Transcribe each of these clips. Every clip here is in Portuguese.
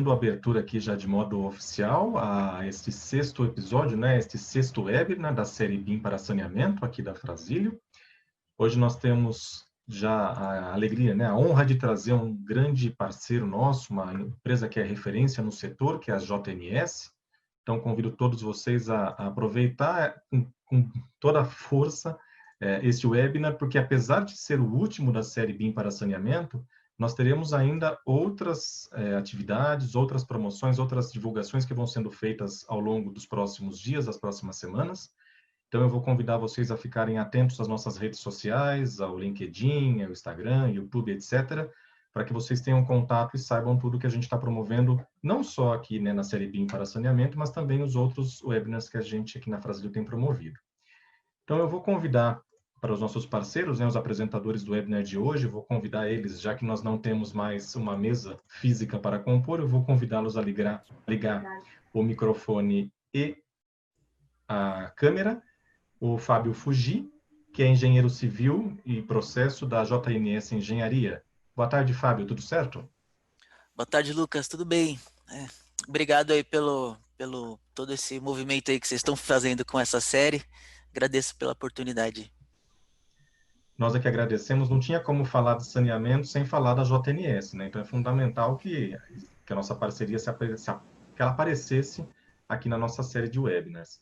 dando abertura aqui já de modo oficial a este sexto episódio, né, este sexto webinar da série BIM para saneamento aqui da Frazilio. Hoje nós temos já a alegria, né, a honra de trazer um grande parceiro nosso, uma empresa que é referência no setor, que é a JNS. Então, convido todos vocês a aproveitar com toda a força este webinar, porque apesar de ser o último da série BIM para saneamento, nós teremos ainda outras atividades, outras promoções, outras divulgações que vão sendo feitas ao longo dos próximos dias, das próximas semanas. Então, eu vou convidar vocês a ficarem atentos às nossas redes sociais, ao LinkedIn, ao Instagram, YouTube, etc., para que vocês tenham contato e saibam tudo que a gente está promovendo, não só aqui, né, na série BIM para saneamento, mas também os outros webinars que a gente aqui na Frazilio tem promovido. Então, eu vou convidar para os nossos parceiros, né, os apresentadores do webinar de hoje, eu vou convidar eles, já que nós não temos mais uma mesa física para compor, eu vou convidá-los a ligar o microfone e a câmera. O Fábio Fugi, que é engenheiro civil e processo da JNS Engenharia. Boa tarde, Fábio, tudo certo? Boa tarde, Lucas, tudo bem? Obrigado aí pelo todo esse movimento aí que vocês estão fazendo com essa série. Agradeço pela oportunidade. Nós é que agradecemos. Não tinha como falar de saneamento sem falar da JNS, né? Então é fundamental que a nossa parceria que ela aparecesse aqui na nossa série de webinars.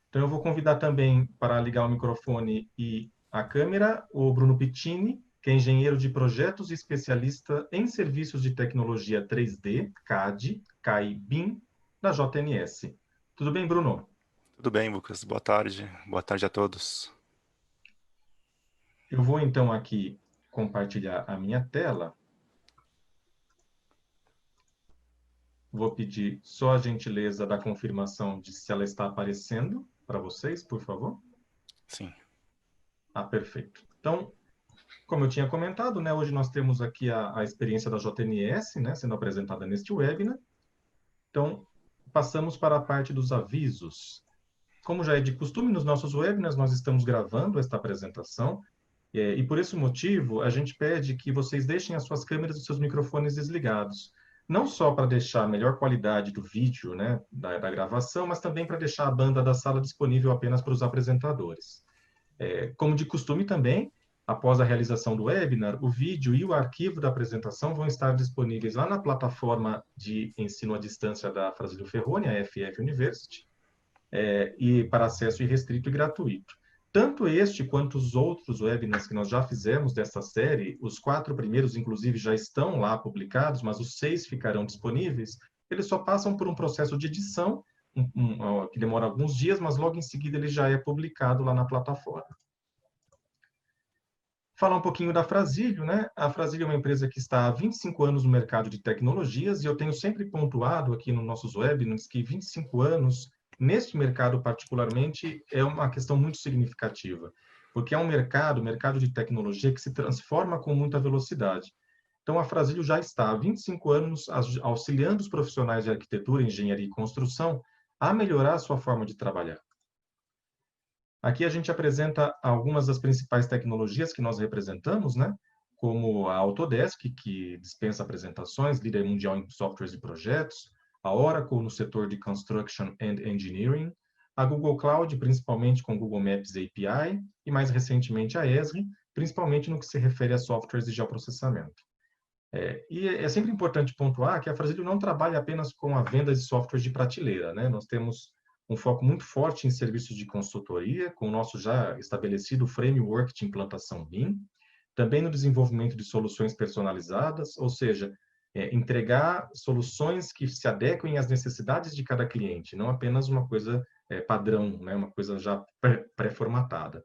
Então eu vou convidar também para ligar o microfone e a câmera o Bruno Pittini, que é engenheiro de projetos e especialista em serviços de tecnologia 3D, CAD, CAI, BIM, da JNS. Tudo bem, Bruno? Tudo bem, Lucas. Boa tarde. Boa tarde a todos. Eu vou então aqui compartilhar a minha tela. Vou pedir só a gentileza da confirmação de se ela está aparecendo para vocês, por favor. Sim. Ah, perfeito. Então, como eu tinha comentado, né, hoje nós temos aqui a experiência da JNS, né, sendo apresentada neste webinar. Então, passamos para a parte dos avisos. Como já é de costume nos nossos webinars, nós estamos gravando esta apresentação, e por esse motivo, a gente pede que vocês deixem as suas câmeras e os seus microfones desligados. Não só para deixar a melhor qualidade do vídeo, né, da gravação, mas também para deixar a banda da sala disponível apenas para os apresentadores. Como de costume também, após a realização do webinar, o vídeo e o arquivo da apresentação vão estar disponíveis lá na plataforma de ensino à distância da Frazilio Ferroni, a FF University, e para acesso irrestrito e gratuito. Tanto este quanto os outros webinars que nós já fizemos desta série, os 4 primeiros, inclusive, já estão lá publicados, mas os 6 ficarão disponíveis, eles só passam por um processo de edição, que demora alguns dias, mas logo em seguida ele já é publicado lá na plataforma. Falar um pouquinho da Frazilio, né? A Frazilio é uma empresa que está há 25 anos no mercado de tecnologias, e eu tenho sempre pontuado aqui nos nossos webinars que 25 anos, neste mercado particularmente, é uma questão muito significativa, porque é um mercado, o mercado de tecnologia, que se transforma com muita velocidade. Então, a Frazilio já está há 25 anos auxiliando os profissionais de arquitetura, engenharia e construção a melhorar a sua forma de trabalhar. Aqui a gente apresenta algumas das principais tecnologias que nós representamos, né? Como a Autodesk, que dispensa apresentações, líder mundial em softwares e projetos, a Oracle no setor de Construction and Engineering, a Google Cloud, principalmente com Google Maps API, e mais recentemente a Esri, principalmente no que se refere a softwares de geoprocessamento. E é sempre importante pontuar que a Frazilio não trabalha apenas com a venda de softwares de prateleira, né? Nós temos um foco muito forte em serviços de consultoria, com o nosso já estabelecido framework de implantação BIM, também no desenvolvimento de soluções personalizadas, ou seja, entregar soluções que se adequem às necessidades de cada cliente, não apenas uma coisa padrão, né? Uma coisa já pré-formatada.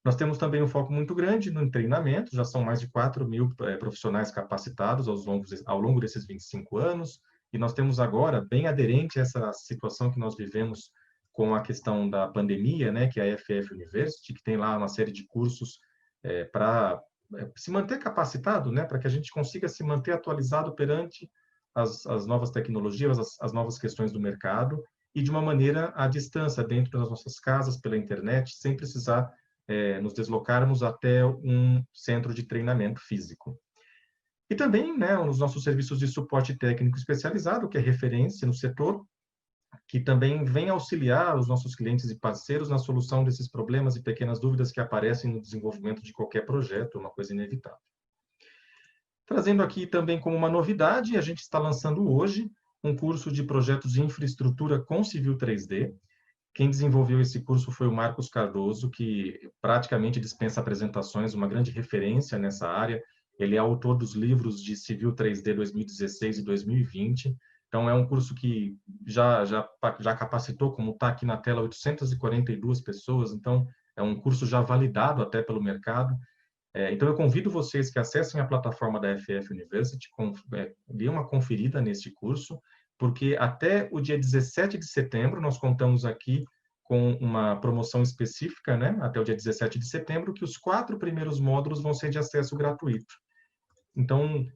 Nós temos também um foco muito grande no treinamento, já são mais de 4.000 profissionais capacitados ao longo desses 25 anos, e nós temos agora, bem aderente a essa situação que nós vivemos com a questão da pandemia, né, que é a FF University, que tem lá uma série de cursos para se manter capacitado, né, para que a gente consiga se manter atualizado perante as novas tecnologias, as novas questões do mercado, e de uma maneira à distância, dentro das nossas casas, pela internet, sem precisar nos deslocarmos até um centro de treinamento físico. E também, né, os nossos serviços de suporte técnico especializado, que é referência no setor, que também vem auxiliar os nossos clientes e parceiros na solução desses problemas e pequenas dúvidas que aparecem no desenvolvimento de qualquer projeto, uma coisa inevitável. Trazendo aqui também como uma novidade, a gente está lançando hoje um curso de projetos de infraestrutura com Civil 3D. Quem desenvolveu esse curso foi o Marcos Cardoso, que praticamente dispensa apresentações, uma grande referência nessa área. Ele é autor dos livros de Civil 3D 2016 e 2020. Então, é um curso que já capacitou, como está aqui na tela, 842 pessoas. Então, é um curso já validado até pelo mercado. Então, eu convido vocês que acessem a plataforma da FF University, dê uma conferida neste curso, porque até o dia 17 de setembro, nós contamos aqui com uma promoção específica, né? Até o dia 17 de setembro, que os 4 primeiros módulos vão ser de acesso gratuito. Então,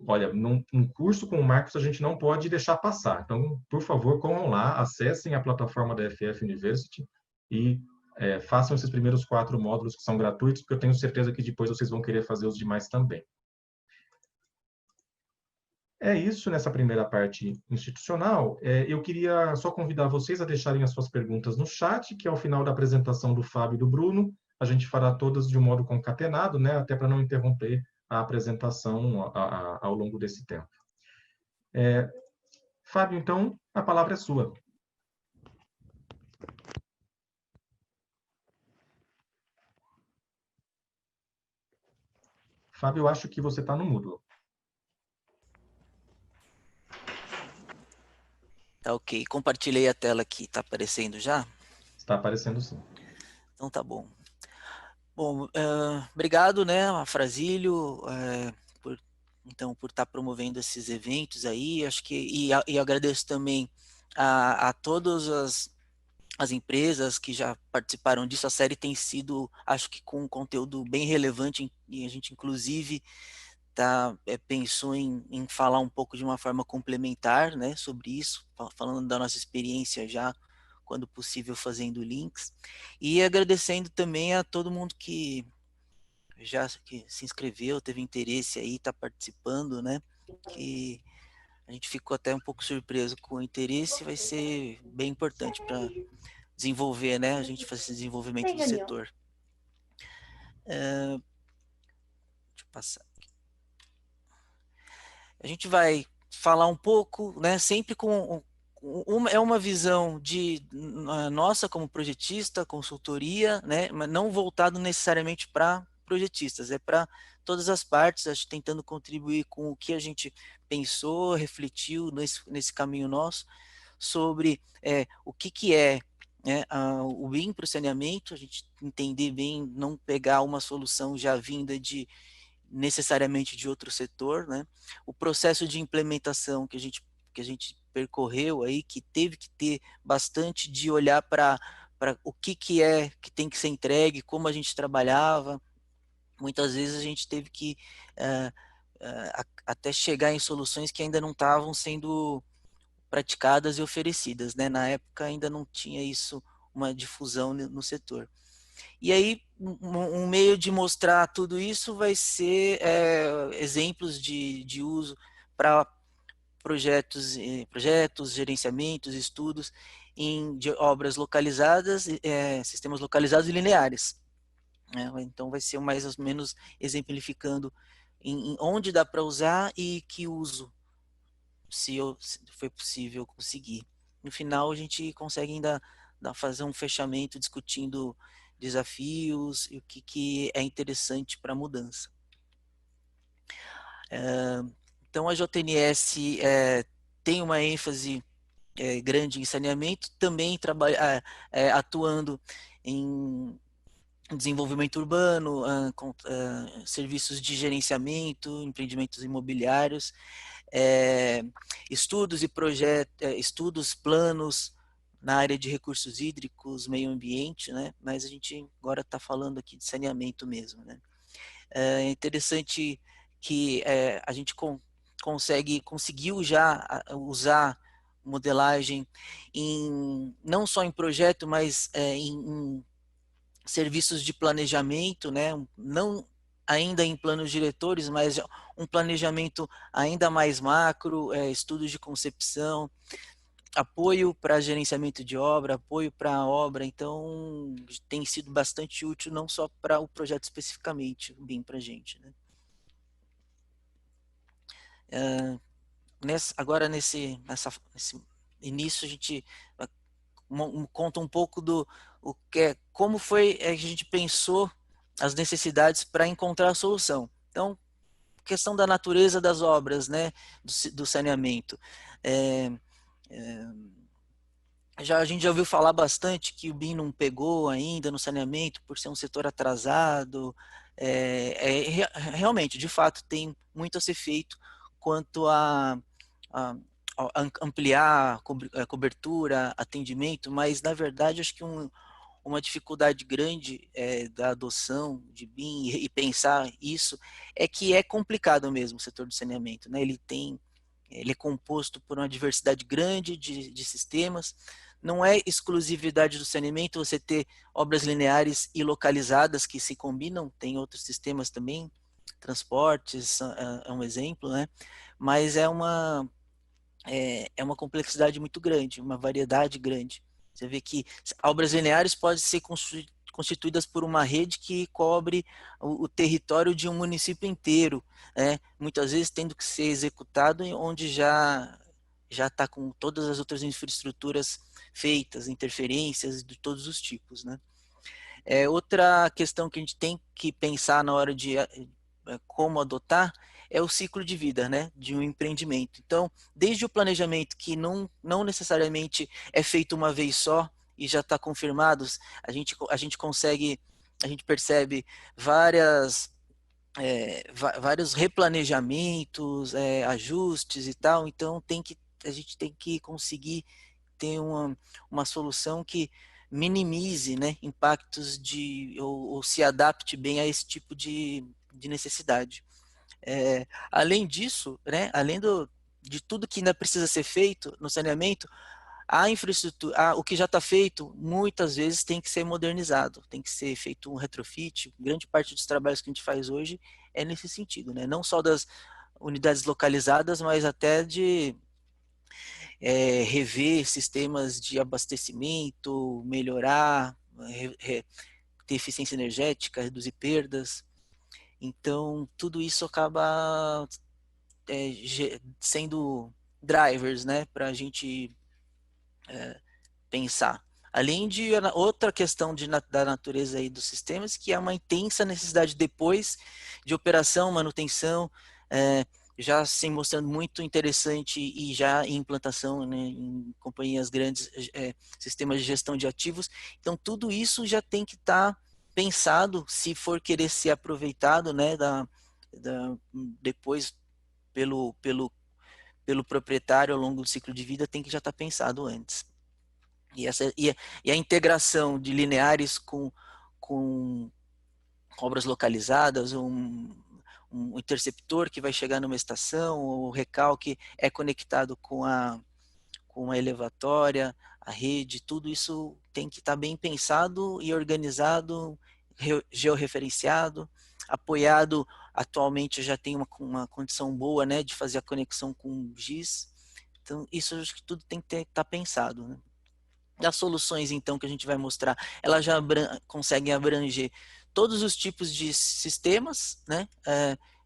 olha, num curso com o Marcos, a gente não pode deixar passar. Então, por favor, corram lá, acessem a plataforma da FF University e façam esses primeiros 4 módulos que são gratuitos, porque eu tenho certeza que depois vocês vão querer fazer os demais também. É isso nessa primeira parte institucional. Eu queria só convidar vocês a deixarem as suas perguntas no chat, que ao final da apresentação do Fábio e do Bruno, a gente fará todas de um modo concatenado, né, até para não interromper a apresentação ao longo desse tempo. Fábio, então, a palavra é sua. Fábio, eu acho que você está no mudo. Tá ok. Compartilhei a tela aqui. Tá aparecendo já? Está aparecendo sim. Então tá bom. Bom, obrigado, né, Afrazílio, por estar promovendo esses eventos aí. Acho que e agradeço também a todas as empresas que já participaram disso. A série tem sido, acho que com um conteúdo bem relevante, e a gente inclusive pensou em falar um pouco de uma forma complementar, né, sobre isso, falando da nossa experiência já, quando possível, fazendo links, e agradecendo também a todo mundo que que se inscreveu, teve interesse aí, está participando, né, que a gente ficou até um pouco surpreso com o interesse, vai ser bem importante para desenvolver, né, a gente fazer esse desenvolvimento do setor. Deixa eu passar. A gente vai falar um pouco, né, sempre com uma visão de nossa como projetista, consultoria, né, mas não voltado necessariamente para projetistas, é para todas as partes, acho, tentando contribuir com o que a gente pensou, refletiu nesse caminho nosso, sobre o que é, né, o BIM para o saneamento, a gente entender bem, não pegar uma solução já vinda necessariamente de outro setor, né? O processo de implementação que a gente percorreu aí, que teve que ter bastante de olhar para o que é que tem que ser entregue, como a gente trabalhava. Muitas vezes a gente teve que até chegar em soluções que ainda não estavam sendo praticadas e oferecidas, né? Na época ainda não tinha isso, uma difusão no setor. E aí, um meio de mostrar tudo isso vai ser exemplos de uso para projetos, gerenciamentos, estudos de obras localizadas, sistemas localizados e lineares. Né? Então, vai ser mais ou menos exemplificando em onde dá para usar e que uso, se foi possível conseguir. No final, a gente consegue ainda fazer um fechamento discutindo desafios e o que é interessante para a mudança. Então, a JNS tem uma ênfase grande em saneamento, também atuando em desenvolvimento urbano, serviços de gerenciamento, empreendimentos imobiliários, estudos e estudos, planos na área de recursos hídricos, meio ambiente, né? Mas a gente agora está falando aqui de saneamento mesmo, né? É interessante que a gente conseguiu já usar modelagem não só em projeto, mas em serviços de planejamento, né? Não ainda em planos diretores, mas um planejamento ainda mais macro, estudos de concepção, apoio para gerenciamento de obra, apoio para a obra, então tem sido bastante útil não só para o projeto especificamente, bem para a gente, né? Agora nesse início a gente conta um pouco do como foi que a gente pensou as necessidades para encontrar a solução. Então, questão da natureza das obras, né, do saneamento. A gente já ouviu falar bastante que o BIM não pegou ainda no saneamento por ser um setor atrasado. Realmente, de fato, tem muito a ser feito quanto a ampliar a cobertura, atendimento, mas na verdade acho que uma dificuldade grande da adoção de BIM e pensar isso é que é complicado mesmo o setor do saneamento, né? Ele é composto por uma diversidade grande de sistemas, não é exclusividade do saneamento você ter obras lineares e localizadas que se combinam, tem outros sistemas também, transportes é um exemplo, né? Mas é uma complexidade muito grande, uma variedade grande. Você vê que obras lineares podem ser constituídas por uma rede que cobre o território de um município inteiro, né? Muitas vezes tendo que ser executado onde já está com todas as outras infraestruturas feitas, interferências de todos os tipos, né? Outra questão que a gente tem que pensar na hora de como adotar é o ciclo de vida, né, de um empreendimento. Então, desde o planejamento, que não necessariamente é feito uma vez só e já está confirmado, a gente percebe vários replanejamentos, ajustes e tal, então a gente tem que conseguir ter uma solução que minimize, né, impactos ou se adapte bem a esse tipo de necessidade. Além disso, né, de tudo que ainda precisa ser feito no saneamento, a infraestrutura, o que já está feito, muitas vezes tem que ser modernizado, tem que ser feito um retrofit. Grande parte dos trabalhos que a gente faz hoje é nesse sentido, né? Não só das unidades localizadas, mas até de rever sistemas de abastecimento, melhorar, ter eficiência energética, reduzir perdas. Então, tudo isso acaba sendo drivers, né, para a gente pensar. Além de outra questão da natureza aí dos sistemas, que é uma intensa necessidade depois de operação, manutenção, já se mostrando muito interessante e já em implantação, né, em companhias grandes, sistemas de gestão de ativos. Então, tudo isso já tem que estar pensado se for querer ser aproveitado, né, depois pelo proprietário ao longo do ciclo de vida, tem que já estar pensado antes. E a integração de lineares com obras localizadas, um interceptor que vai chegar numa estação, o recalque é conectado com a elevatória, a rede, tudo isso tem que estar bem pensado e organizado, georreferenciado, apoiado. Atualmente já tem uma condição boa, né, de fazer a conexão com o GIS. Então, isso acho que tudo tem que estar pensado, né? Das soluções, então, que a gente vai mostrar, elas já conseguem abranger todos os tipos de sistemas, né,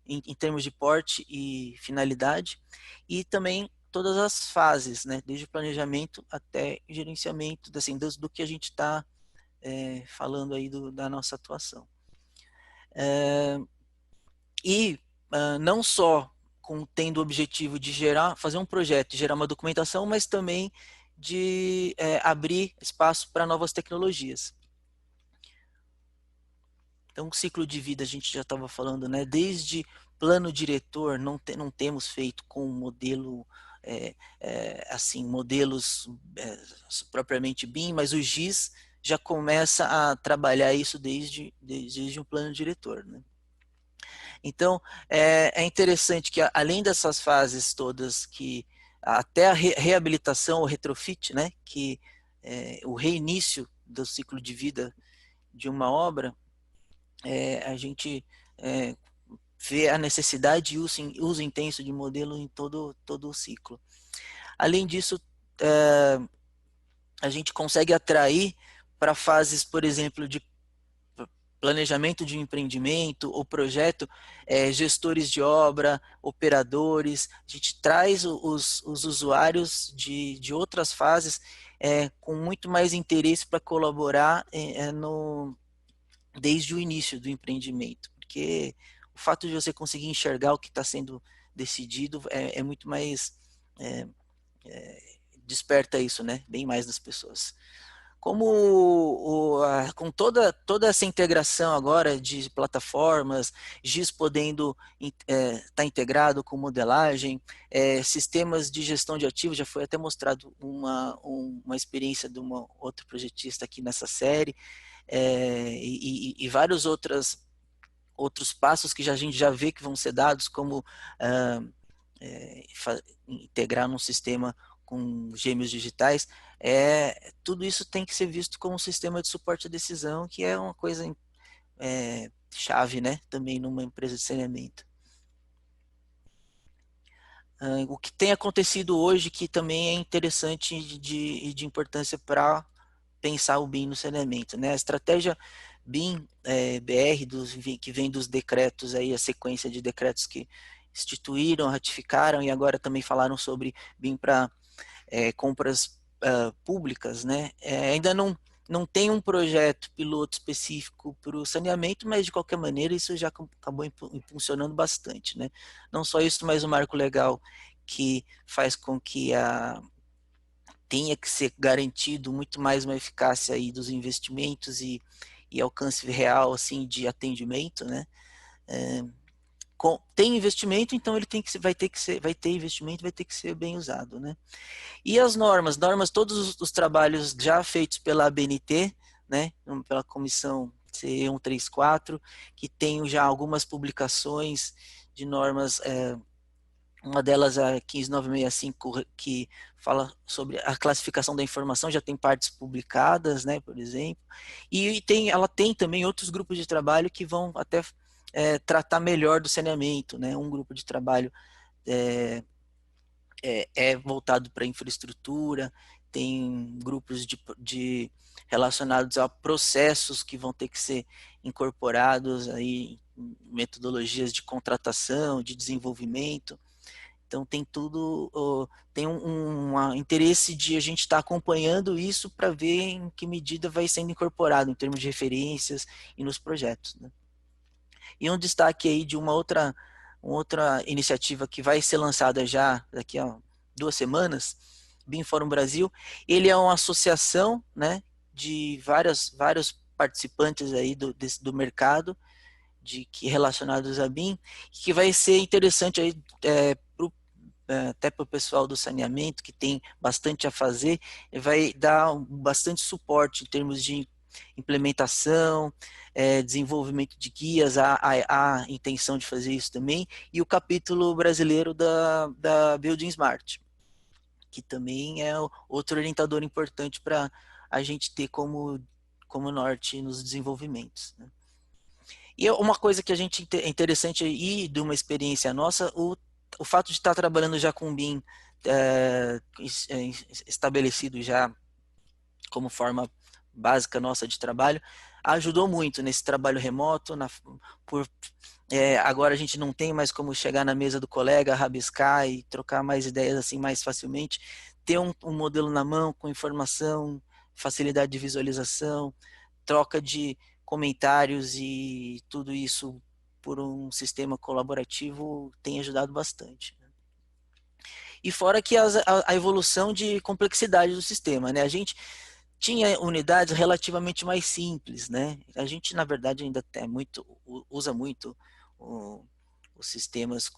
em termos de porte e finalidade, e também todas as fases, né, desde o planejamento até o gerenciamento, assim, do que a gente está falando aí da nossa atuação. Não só tendo o objetivo de fazer um projeto, gerar uma documentação, mas também de abrir espaço para novas tecnologias. Então, o ciclo de vida a gente já estava falando, né? Desde plano diretor, não temos feito com modelo, assim, modelos propriamente BIM, mas o GIS já começa a trabalhar isso desde um plano diretor, né? Então, é interessante que, além dessas fases todas, que até a reabilitação, o retrofit, né, que o reinício do ciclo de vida de uma obra, a gente ver a necessidade e uso intenso de modelo em todo o ciclo. Além disso, a gente consegue atrair para fases, por exemplo, de planejamento de um empreendimento ou projeto, gestores de obra, operadores. A gente traz os usuários de outras fases com muito mais interesse para colaborar desde o início do empreendimento, porque o fato de você conseguir enxergar o que está sendo decidido é muito mais desperta isso, né? Bem mais das pessoas. Com toda essa integração agora de plataformas, GIS podendo estar integrado com modelagem, sistemas de gestão de ativos, já foi até mostrado uma experiência de uma outra projetista aqui nessa série, e vários outros passos que a gente já vê que vão ser dados, como integrar num sistema com gêmeos digitais, tudo isso tem que ser visto como um sistema de suporte à decisão, que é uma coisa chave, né, também numa empresa de saneamento. O que tem acontecido hoje, que também é interessante de importância para pensar o BIM no saneamento, né? A estratégia BIM BR, que vem dos decretos, aí, a sequência de decretos que instituíram, ratificaram e agora também falaram sobre BIM para compras públicas, né? Ainda não tem um projeto piloto específico para o saneamento, mas de qualquer maneira isso já acabou impulsionando bastante, né? Não só isso, mas o marco legal que faz com que tenha que ser garantido muito mais uma eficácia aí dos investimentos e alcance real assim de atendimento, né? Tem investimento, então ele vai ter investimento, vai ter que ser bem usado, né? E as normas, todos os trabalhos já feitos pela ABNT, né, pela comissão CE 134, que tem já algumas publicações de normas, uma delas a 15965, que fala sobre a classificação da informação, já tem partes publicadas, né, por exemplo, e ela tem também outros grupos de trabalho que vão até tratar melhor do saneamento, né, um grupo de trabalho voltado para infraestrutura, tem grupos relacionados a processos que vão ter que ser incorporados aí, metodologias de contratação, de desenvolvimento. Então tem tudo, tem um interesse de a gente estar acompanhando isso para ver em que medida vai sendo incorporado em termos de referências e nos projetos, né? E um destaque aí de uma outra iniciativa que vai ser lançada já daqui a 2 semanas, BIM Fórum Brasil. Ele é uma associação, né, de vários participantes aí do mercado relacionados a BIM, que vai ser interessante aí até para o pessoal do saneamento, que tem bastante a fazer, vai dar bastante suporte em termos de implementação, desenvolvimento de guias, a intenção de fazer isso também, e o capítulo brasileiro da Building Smart, que também é outro orientador importante para a gente ter como norte nos desenvolvimentos, né? E uma coisa que a gente é interessante aí, de uma experiência nossa, o fato de estar trabalhando já com BIM estabelecido já como forma básica nossa de trabalho, ajudou muito nesse trabalho remoto, agora a gente não tem mais como chegar na mesa do colega, rabiscar e trocar mais ideias assim mais facilmente, ter um modelo na mão com informação, facilidade de visualização, troca de comentários e tudo isso por um sistema colaborativo tem ajudado bastante. E fora que a evolução de complexidade do sistema, né? A gente tinha unidades relativamente mais simples, né? A gente, na verdade, ainda usa muito os sistemas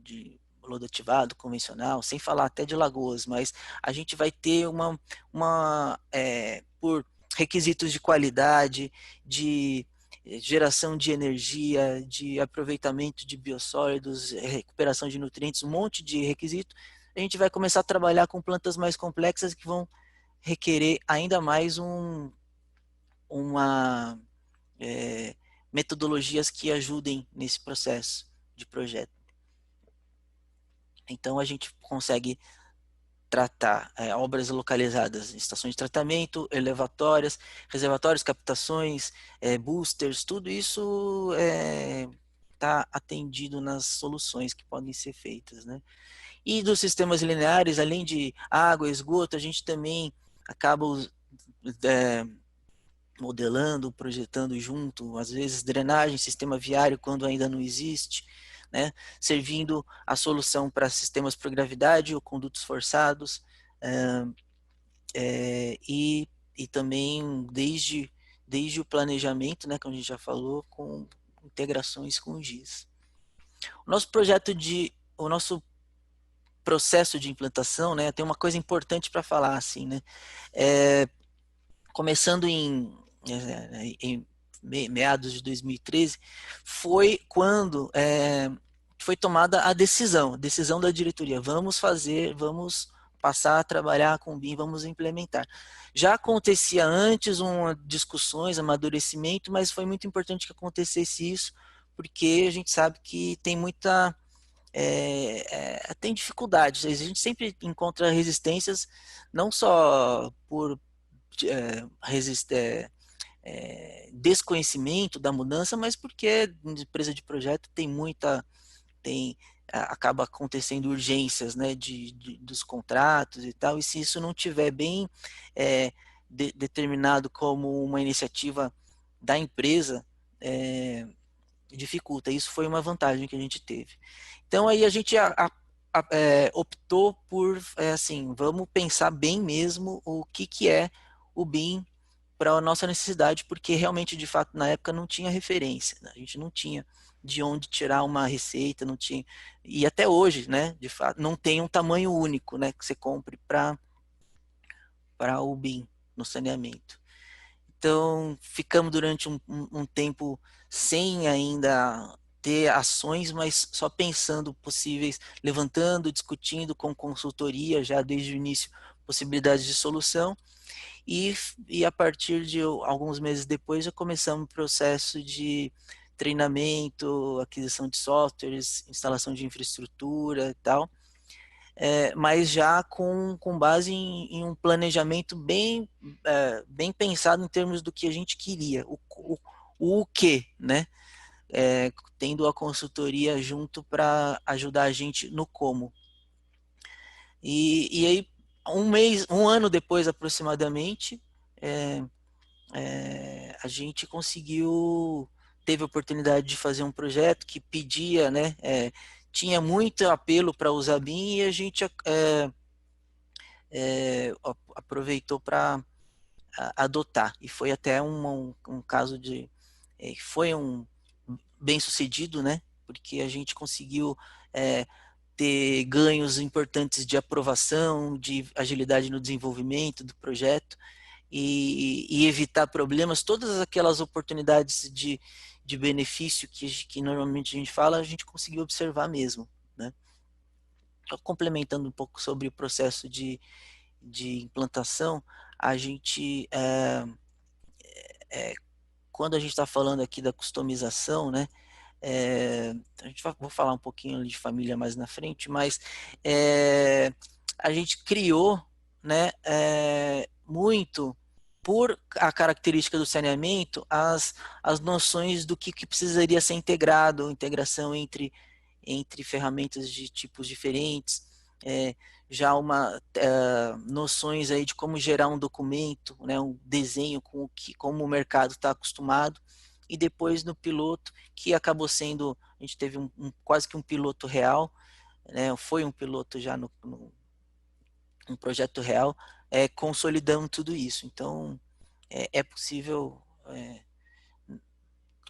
de load ativado, convencional, sem falar até de lagoas, mas a gente vai ter por requisitos de qualidade, de geração de energia, de aproveitamento de biossólidos, recuperação de nutrientes, um monte de requisito, a gente vai começar a trabalhar com plantas mais complexas que vão requerer ainda mais metodologias que ajudem nesse processo de projeto. Então, a gente consegue tratar obras localizadas em estações de tratamento, elevatórias, reservatórios, captações, boosters, tudo isso está atendido nas soluções que podem ser feitas, né? E dos sistemas lineares, além de água, esgoto, a gente também acaba modelando, projetando junto, às vezes drenagem, sistema viário quando ainda não existe, né? Servindo a solução para sistemas por gravidade ou condutos forçados, e também desde o planejamento, né, como a gente já falou, com integrações com o GIS. O nosso processo de implantação, né, tem uma coisa importante para falar, assim, né, começando em meados de 2013, foi quando foi tomada a decisão da diretoria, vamos passar a trabalhar com o BIM, vamos implementar. Já acontecia antes discussões, amadurecimento, mas foi muito importante que acontecesse isso, porque a gente sabe que tem muita tem dificuldades, a gente sempre encontra resistências, não só por desconhecimento da mudança, mas porque empresa de projeto acaba acontecendo urgências, né, dos contratos e tal, e se isso não tiver bem determinado como uma iniciativa da empresa, dificulta. Isso foi uma vantagem que a gente teve. Então aí a gente optou por, assim, vamos pensar bem mesmo o que é o BIM para a nossa necessidade, porque realmente, de fato, na época não tinha referência, né? A gente não tinha de onde tirar uma receita, não tinha, e até hoje, né, de fato, não tem um tamanho único, né, que você compre para o BIM no saneamento. Então, ficamos durante um tempo sem ainda ter ações, mas só pensando possíveis, levantando, discutindo com consultoria já desde o início possibilidades de solução, e a partir de alguns meses depois já começamos o processo de treinamento, aquisição de softwares, instalação de infraestrutura e tal, mas já com base em um planejamento bem pensado em termos do que a gente queria, o que, né? Tendo a consultoria junto para ajudar a gente no como. E aí, um ano depois aproximadamente, a gente teve a oportunidade de fazer um projeto que pedia, né, tinha muito apelo para usar BIM, e a gente aproveitou para adotar, e foi até um caso foi bem sucedido, né, porque a gente conseguiu ter ganhos importantes de aprovação, de agilidade no desenvolvimento do projeto, e evitar problemas, todas aquelas oportunidades de benefício que normalmente a gente fala, a gente conseguiu observar mesmo, né? Complementando um pouco sobre o processo de implantação, a gente, quando a gente está falando aqui da customização, né, vou falar um pouquinho de família mais na frente, mas a gente criou, né, muito por a característica do saneamento, as noções do que precisaria ser integrado, integração entre ferramentas de tipos diferentes, já noções aí de como gerar um documento, né, um desenho como o mercado está acostumado, e depois no piloto, que acabou sendo, a gente teve quase que um piloto real, né, foi um piloto já um projeto real, consolidando tudo isso. Então, é possível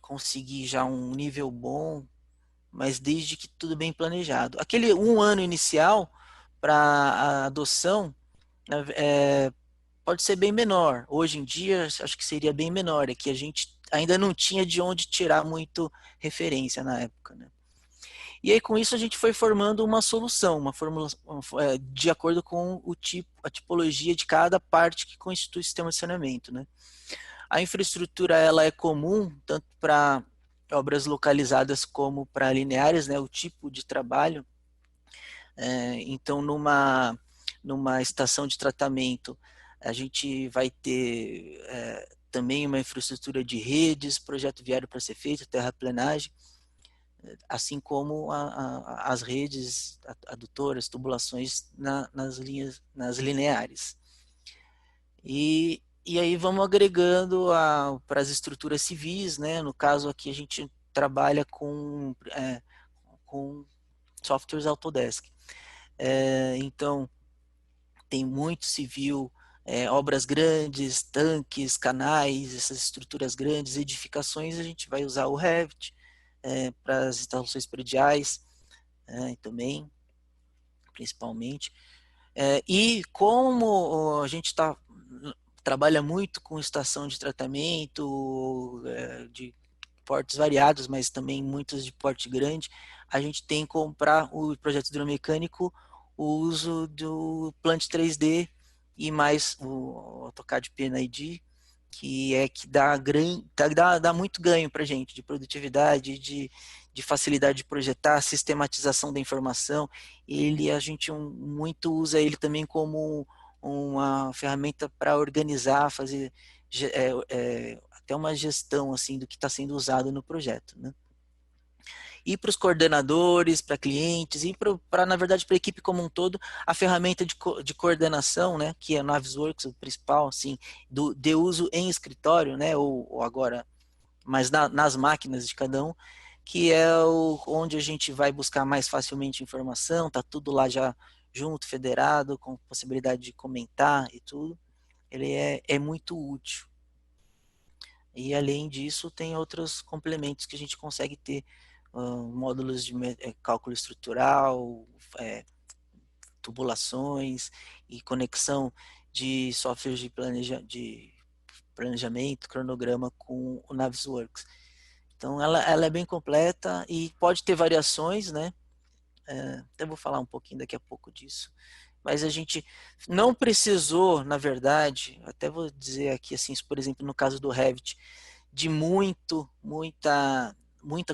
conseguir já um nível bom, mas desde que tudo bem planejado. Aquele um ano inicial para a adoção pode ser bem menor. Hoje em dia, acho que seria bem menor, é que a gente ainda não tinha de onde tirar muito referência na época, né? E aí, com isso, a gente foi formando uma solução, uma fórmula de acordo com a tipologia de cada parte que constitui o sistema de saneamento, né? A infraestrutura, ela é comum tanto para obras localizadas como para lineares, né, o tipo de trabalho. Então, numa estação de tratamento, a gente vai ter também uma infraestrutura de redes, projeto viário para ser feito, terraplenagem, assim como as redes adutoras, tubulações nas lineares. E aí vamos agregando para as estruturas civis, né? No caso aqui a gente trabalha com softwares Autodesk. Então, tem muito civil, obras grandes, tanques, canais, essas estruturas grandes, edificações, a gente vai usar o Revit para as instalações prediais também, principalmente. E como a gente trabalha muito com estação de tratamento, de portes variados, mas também muitos de porte grande, a gente tem que comprar o projeto hidromecânico, o uso do Plant 3D e mais o AutoCAD PNID, que dá muito ganho para a gente, de produtividade, de facilidade de projetar, sistematização da informação. A gente muito usa ele também como uma ferramenta para organizar, fazer até uma gestão assim do que está sendo usado no projeto, né? E para os coordenadores, para clientes e na verdade para a equipe como um todo, a ferramenta de coordenação, né, que é o Navisworks, o principal, assim, de uso em escritório, né, ou agora, mas nas máquinas de cada um, que é onde a gente vai buscar mais facilmente informação, tá tudo lá já junto, federado, com possibilidade de comentar e tudo. Ele é muito útil. E além disso, tem outros complementos que a gente consegue ter, módulos de cálculo estrutural, tubulações e conexão de softwares de planejamento, cronograma com o Navisworks. Então ela é bem completa e pode ter variações, né? Até vou falar um pouquinho daqui a pouco disso. Mas a gente não precisou, na verdade, até vou dizer aqui assim, por exemplo, no caso do Revit, de muita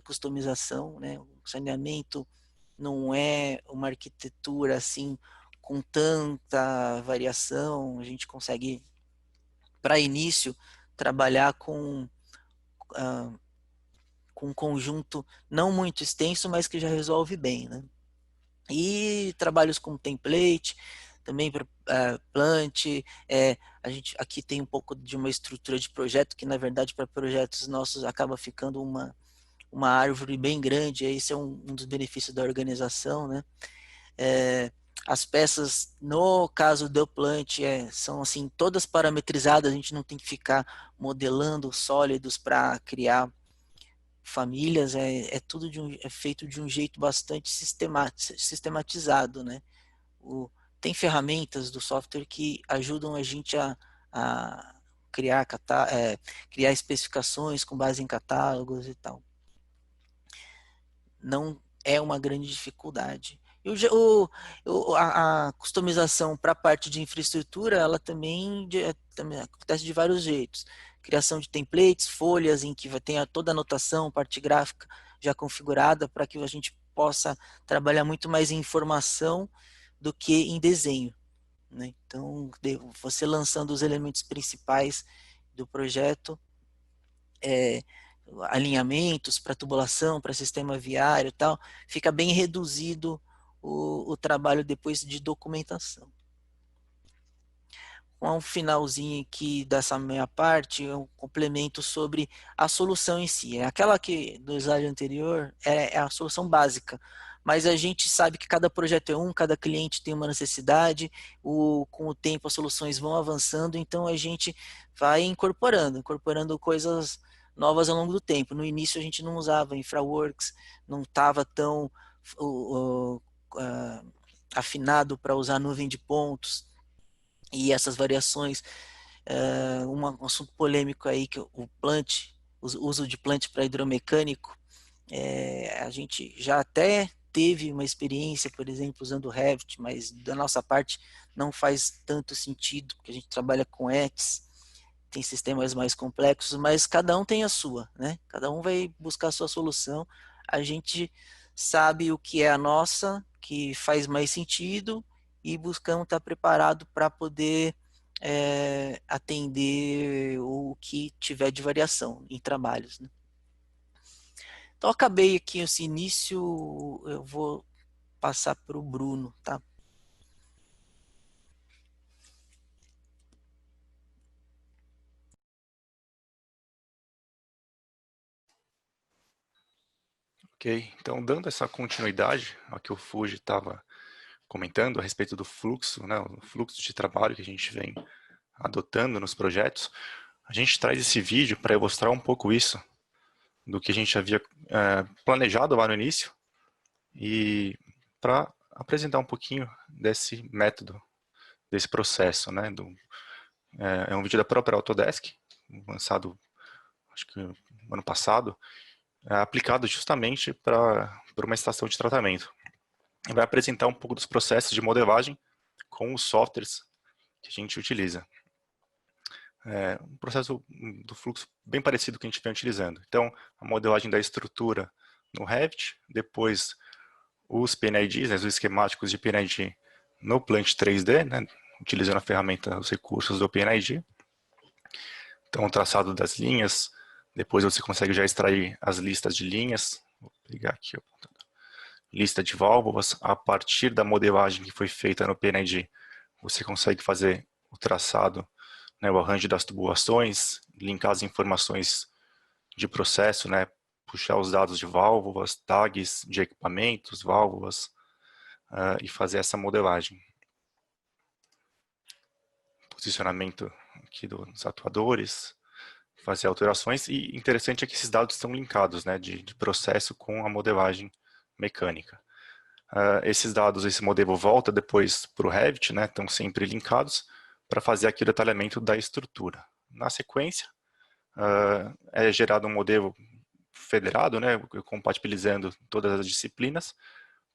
customização, né? O saneamento não é uma arquitetura assim com tanta variação. A gente consegue, para início, trabalhar com um conjunto não muito extenso, mas que já resolve bem, né? E trabalhos com template, também para plant, a gente aqui tem um pouco de uma estrutura de projeto, que na verdade para projetos nossos acaba ficando uma árvore bem grande, esse é um dos benefícios da organização, né? As peças, no caso do plant, são assim, todas parametrizadas, a gente não tem que ficar modelando sólidos para criar famílias, tudo feito de um jeito bastante sistematizado, né? Tem ferramentas do software que ajudam a gente a criar especificações com base em catálogos e tal. Não é uma grande dificuldade. E a customização para a parte de infraestrutura, ela também acontece de vários jeitos. Criação de templates, folhas em que tenha toda a anotação, parte gráfica já configurada para que a gente possa trabalhar muito mais em informação do que em desenho, né? Então, você lançando os elementos principais do projeto, alinhamentos para tubulação, para sistema viário e tal, fica bem reduzido o trabalho depois de documentação. Com um finalzinho aqui dessa minha parte, eu complemento sobre a solução em si. Aquela que do slide anterior é a solução básica, mas a gente sabe que cada projeto é cada cliente tem uma necessidade, com o tempo as soluções vão avançando, então a gente vai incorporando coisas novas ao longo do tempo. No início a gente não usava InfraWorks, não estava tão afinado para usar nuvem de pontos, e essas variações, um assunto polêmico aí, que o uso de plant para hidromecânico, a gente já até teve uma experiência, por exemplo, usando o Revit, mas da nossa parte não faz tanto sentido, porque a gente trabalha com ETS, tem sistemas mais complexos, mas cada um tem a sua, né? Cada um vai buscar a sua solução. A gente sabe o que é a nossa, que faz mais sentido, e buscamos estar preparado para poder atender o que tiver de variação em trabalhos, né? Então, acabei aqui esse início, eu vou passar para o Bruno, tá? Ok, então dando essa continuidade ao que o Fuji estava comentando a respeito do fluxo, né, o fluxo de trabalho que a gente vem adotando nos projetos, a gente traz esse vídeo para ilustrar um pouco isso, do que a gente havia planejado lá no início, e para apresentar um pouquinho desse método, desse processo, né, é um vídeo da própria Autodesk, lançado, acho que no ano passado, aplicado justamente para uma estação de tratamento. E vai apresentar um pouco dos processos de modelagem com os softwares que a gente utiliza. É um processo do fluxo bem parecido com o que a gente vem utilizando. Então, a modelagem da estrutura no Revit, depois os PNIDs, né, os esquemáticos de PNID no Plant 3D, né, utilizando a ferramenta, os recursos do PNID. Então, o traçado das linhas, depois você consegue já extrair as listas de linhas. Vou pegar aqui, ó, lista de válvulas. A partir da modelagem que foi feita no PNID, você consegue fazer o traçado, né, o arranjo das tubulações, linkar as informações de processo, né, puxar os dados de válvulas, tags de equipamentos, válvulas, e fazer essa modelagem. Posicionamento aqui dos atuadores, fazer alterações, e interessante é que esses dados estão linkados, né, de processo com a modelagem mecânica. Esses dados, esse modelo volta depois para o Revit, né, estão sempre linkados para fazer aqui o detalhamento da estrutura. Na sequência, é gerado um modelo federado, né, compatibilizando todas as disciplinas,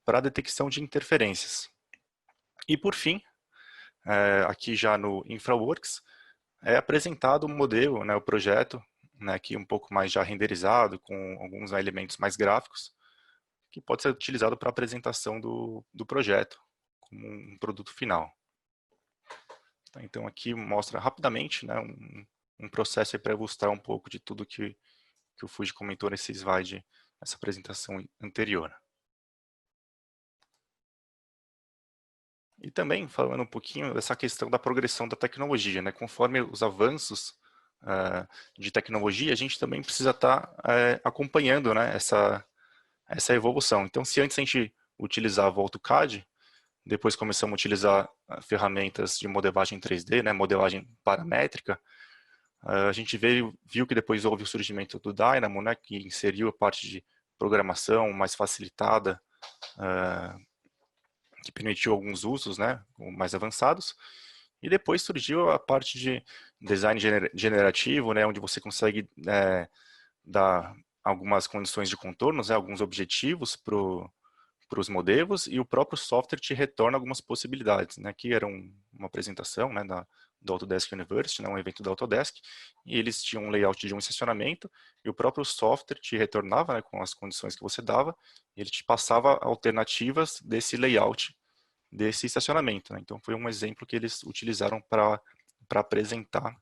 para a detecção de interferências. E por fim, aqui já no InfraWorks, é apresentado o modelo, né, o projeto, né, aqui um pouco mais já renderizado, com alguns elementos mais gráficos, que pode ser utilizado para a apresentação do projeto, como um produto final. Então aqui mostra rapidamente, né, um processo para ilustrar um pouco de tudo que o Fuji comentou nesse slide, nessa apresentação anterior. E também falando um pouquinho dessa questão da progressão da tecnologia, né? Conforme os avanços de tecnologia, a gente também precisa estar acompanhando, né, essa evolução. Então, se antes a gente utilizava o AutoCAD, depois começamos a utilizar ferramentas de modelagem 3D, né, modelagem paramétrica, a gente viu que depois houve o surgimento do Dynamo, né, que inseriu a parte de programação mais facilitada, que permitiu alguns usos, né, mais avançados. E depois surgiu a parte de design generativo, né, onde você consegue dar algumas condições de contornos, né, alguns objetivos para os modelos, e o próprio software te retorna algumas possibilidades, né, que era uma apresentação, né, do Autodesk University, né, um evento da Autodesk, e eles tinham um layout de um estacionamento, e o próprio software te retornava, né, com as condições que você dava, e ele te passava alternativas desse layout desse estacionamento, né. Então foi um exemplo que eles utilizaram para apresentar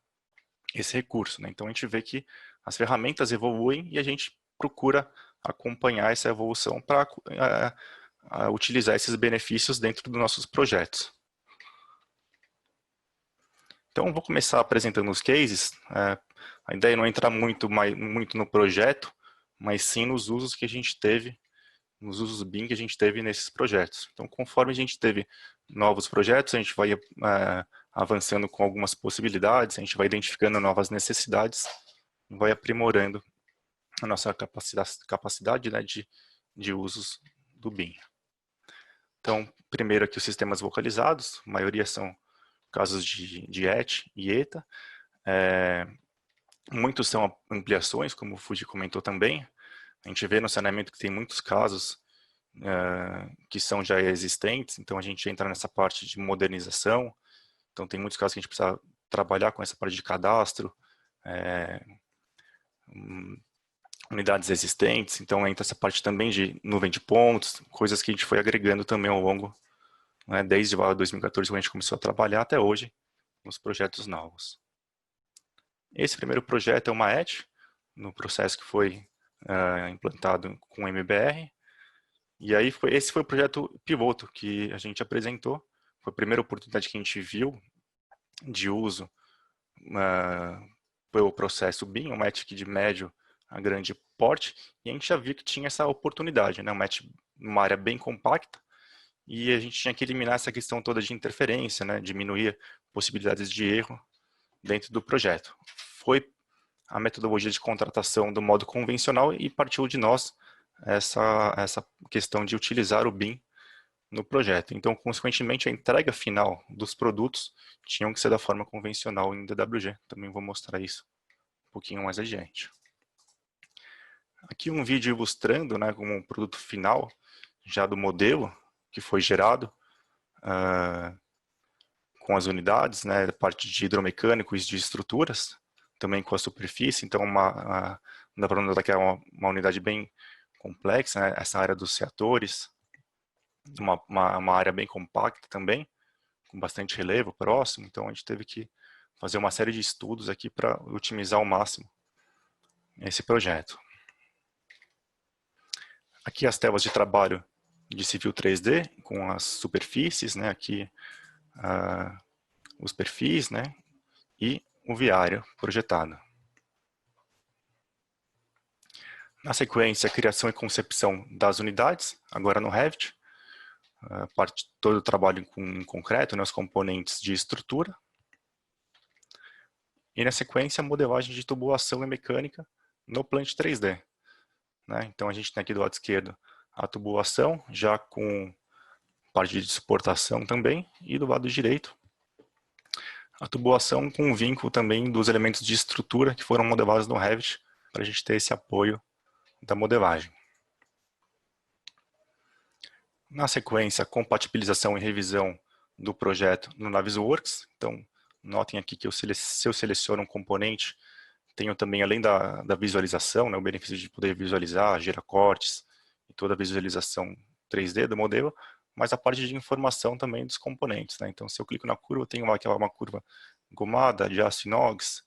esse recurso, né. Então a gente vê que as ferramentas evoluem e a gente procura acompanhar essa evolução para utilizar esses benefícios dentro dos nossos projetos. Então, vou começar apresentando os cases. A ideia não é entrar muito no projeto, mas sim nos usos que a gente teve, nos usos BIM que a gente teve nesses projetos. Então, conforme a gente teve novos projetos, a gente vai avançando com algumas possibilidades, a gente vai identificando novas necessidades, vai aprimorando a nossa capacidade, né, de usos do BIM. Então, primeiro aqui os sistemas vocalizados, a maioria são casos de ET e ETA. Muitos são ampliações, como o Fuji comentou também. A gente vê no saneamento que tem muitos casos que são já existentes, então a gente entra nessa parte de modernização. Então tem muitos casos que a gente precisa trabalhar com essa parte de cadastro, unidades existentes, então entra essa parte também de nuvem de pontos, coisas que a gente foi agregando também ao longo, né, desde 2014, quando a gente começou a trabalhar até hoje, nos projetos novos. Esse primeiro projeto é uma Edge, no processo que foi implantado com MBR, e aí esse foi o projeto pivoto que a gente apresentou, foi a primeira oportunidade que a gente viu de uso pelo processo BIM, uma Edge de médio a grande porte, e a gente já viu que tinha essa oportunidade, né, uma Edge numa área bem compacta, e a gente tinha que eliminar essa questão toda de interferência, né, diminuir possibilidades de erro dentro do projeto. Foi a metodologia de contratação do modo convencional e partiu de nós essa questão de utilizar o BIM no projeto. Então, consequentemente, a entrega final dos produtos tinham que ser da forma convencional em DWG. Também vou mostrar isso um pouquinho mais adiante. Aqui um vídeo ilustrando, né, como um produto final já do modelo que foi gerado com as unidades, né, parte de hidromecânico e de estruturas, também com a superfície. Então, dá para notar que é uma unidade bem complexa, né, essa área dos reatores, uma área bem compacta também, com bastante relevo próximo. Então, a gente teve que fazer uma série de estudos aqui para otimizar ao máximo esse projeto. Aqui as telas de trabalho de civil 3D, com as superfícies, né, aqui os perfis, né, e o viário projetado. Na sequência, a criação e concepção das unidades, agora no Revit, todo o trabalho em concreto, né, os componentes de estrutura. E na sequência, a modelagem de tubulação e mecânica no Plant 3D. Né? Então, a gente tem aqui do lado esquerdo a tubulação, já com parte de suportação também, e do lado direito, a tubulação com o vínculo também dos elementos de estrutura que foram modelados no Revit, para a gente ter esse apoio da modelagem. Na sequência, compatibilização e revisão do projeto no Navisworks. Então, notem aqui que se eu seleciono um componente, tenho também, além da visualização, né, o benefício de poder visualizar, gerar cortes e toda a visualização 3D do modelo, mas a parte de informação também dos componentes. Né? Então, se eu clico na curva, eu tenho uma curva gomada de aço inox,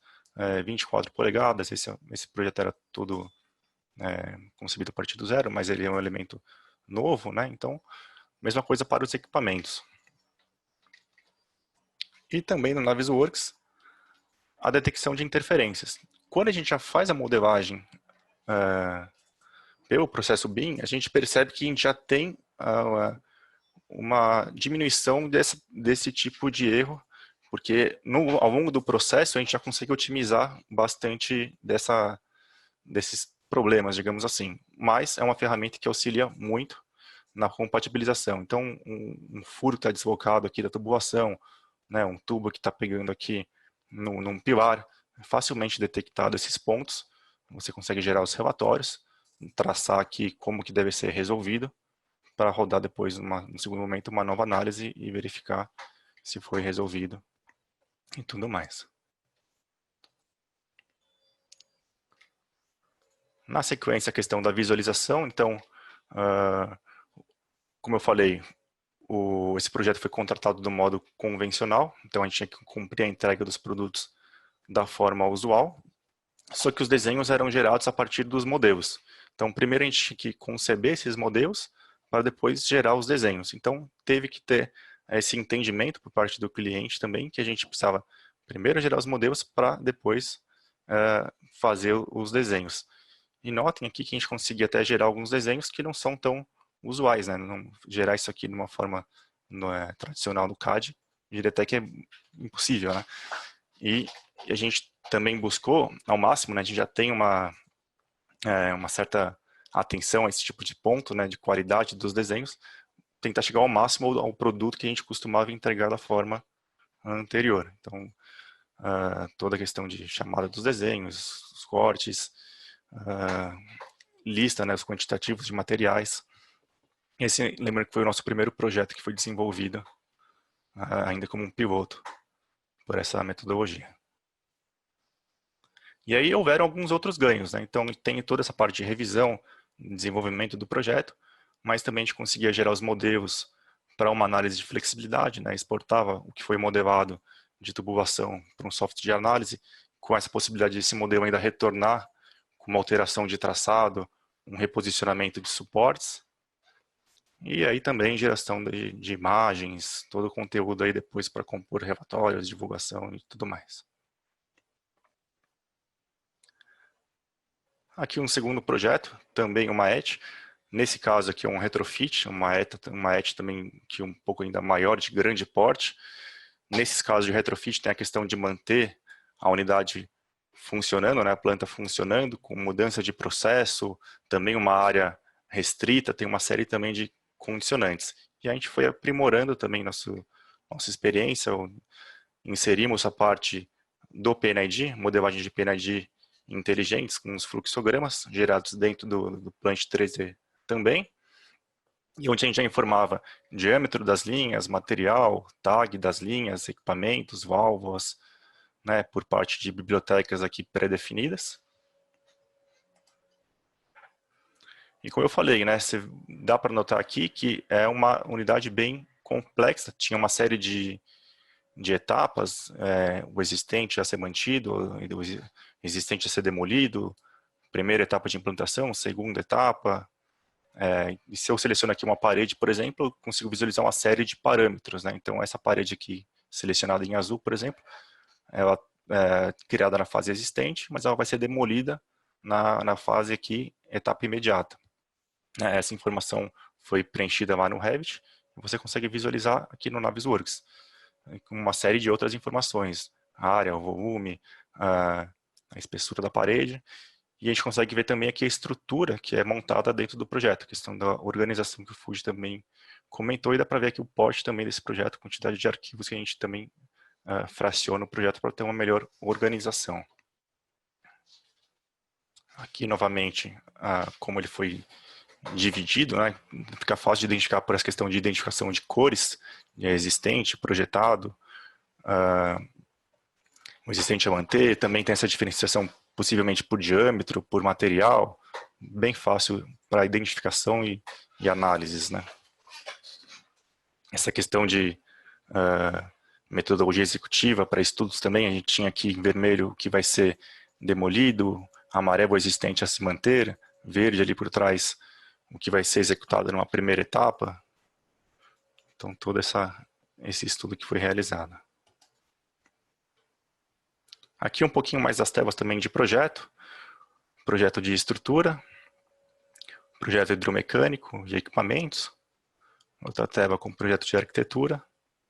24 polegadas. Esse projeto era todo concebido a partir do zero, mas ele é um elemento novo, né? Então, mesma coisa para os equipamentos. E também no Navisworks, a detecção de interferências. Quando a gente já faz a modelagem pelo processo BIM, a gente percebe que a gente já tem uma diminuição desse tipo de erro, porque ao longo do processo a gente já consegue otimizar bastante desses problemas, digamos assim. Mas é uma ferramenta que auxilia muito na compatibilização. Então, um furo que está deslocado aqui da tubulação, né, um tubo que está pegando aqui num pilar, facilmente detectado esses pontos, você consegue gerar os relatórios, traçar aqui como que deve ser resolvido, para rodar depois, no segundo momento, uma nova análise e verificar se foi resolvido e tudo mais. Na sequência, a questão da visualização. Então, como eu falei, esse projeto foi contratado do modo convencional, então a gente tinha que cumprir a entrega dos produtos da forma usual, só que os desenhos eram gerados a partir dos modelos. Então, primeiro a gente tinha que conceber esses modelos para depois gerar os desenhos. Então, teve que ter esse entendimento por parte do cliente também, que a gente precisava primeiro gerar os modelos para depois fazer os desenhos. E notem aqui que a gente conseguia até gerar alguns desenhos que não são tão usuais, né? Não gerar isso aqui de uma forma tradicional no CAD, diria até que é impossível, né? E a gente também buscou ao máximo, né? A gente já tem uma certa atenção a esse tipo de ponto, né? De qualidade dos desenhos, tentar chegar ao máximo ao produto que a gente costumava entregar da forma anterior. Então, toda a questão de chamada dos desenhos, os cortes, lista, né, os quantitativos de materiais. Esse, lembra que foi o nosso primeiro projeto que foi desenvolvido ainda como um piloto por essa metodologia. E aí houveram alguns outros ganhos, né? Então tem toda essa parte de revisão, desenvolvimento do projeto, mas também a gente conseguia gerar os modelos para uma análise de flexibilidade, né? Exportava o que foi modelado de tubulação para um software de análise, com essa possibilidade desse modelo ainda retornar com uma alteração de traçado, um reposicionamento de suportes, e aí também geração de imagens, todo o conteúdo aí depois para compor relatórios, divulgação e tudo mais. Aqui um segundo projeto, também uma ET. Nesse caso aqui é um retrofit, uma ET também que é um pouco ainda maior, de grande porte. Nesses casos de retrofit tem a questão de manter a unidade funcionando, né, a planta funcionando, com mudança de processo, também uma área restrita, tem uma série também de condicionantes. E a gente foi aprimorando também nossa experiência, inserimos a parte do PNID, modelagem de PNID inteligentes, com os fluxogramas gerados dentro do Plant 3D também, e onde a gente já informava diâmetro das linhas, material, tag das linhas, equipamentos, válvulas, né, por parte de bibliotecas aqui pré-definidas. E como eu falei, né, dá para notar aqui que é uma unidade bem complexa, tinha uma série de etapas, o existente a ser mantido, o existente a ser demolido, primeira etapa de implantação, segunda etapa, e se eu seleciono aqui uma parede, por exemplo, eu consigo visualizar uma série de parâmetros, né? Então essa parede aqui, selecionada em azul, por exemplo, ela é criada na fase existente, mas ela vai ser demolida na fase aqui, etapa imediata. Essa informação foi preenchida lá no Revit, e você consegue visualizar aqui no Navisworks, com uma série de outras informações, a área, o volume, a espessura da parede, e a gente consegue ver também aqui a estrutura que é montada dentro do projeto, a questão da organização que o Fuji também comentou, e dá para ver aqui o porte também desse projeto, a quantidade de arquivos que a gente também fraciona o projeto para ter uma melhor organização. Aqui, novamente, como ele foi dividido, né, fica fácil de identificar por essa questão de identificação de cores, existente, projetado, o existente a manter, também tem essa diferenciação possivelmente por diâmetro, por material, bem fácil para identificação e análises, né. Essa questão de metodologia executiva para estudos também, a gente tinha aqui em vermelho o que vai ser demolido, amarelo o existente a se manter, verde ali por trás o que vai ser executado numa primeira etapa. Então todo esse estudo que foi realizado. Aqui um pouquinho mais das telas também de projeto de estrutura, projeto hidromecânico, de equipamentos, outra tela com projeto de arquitetura,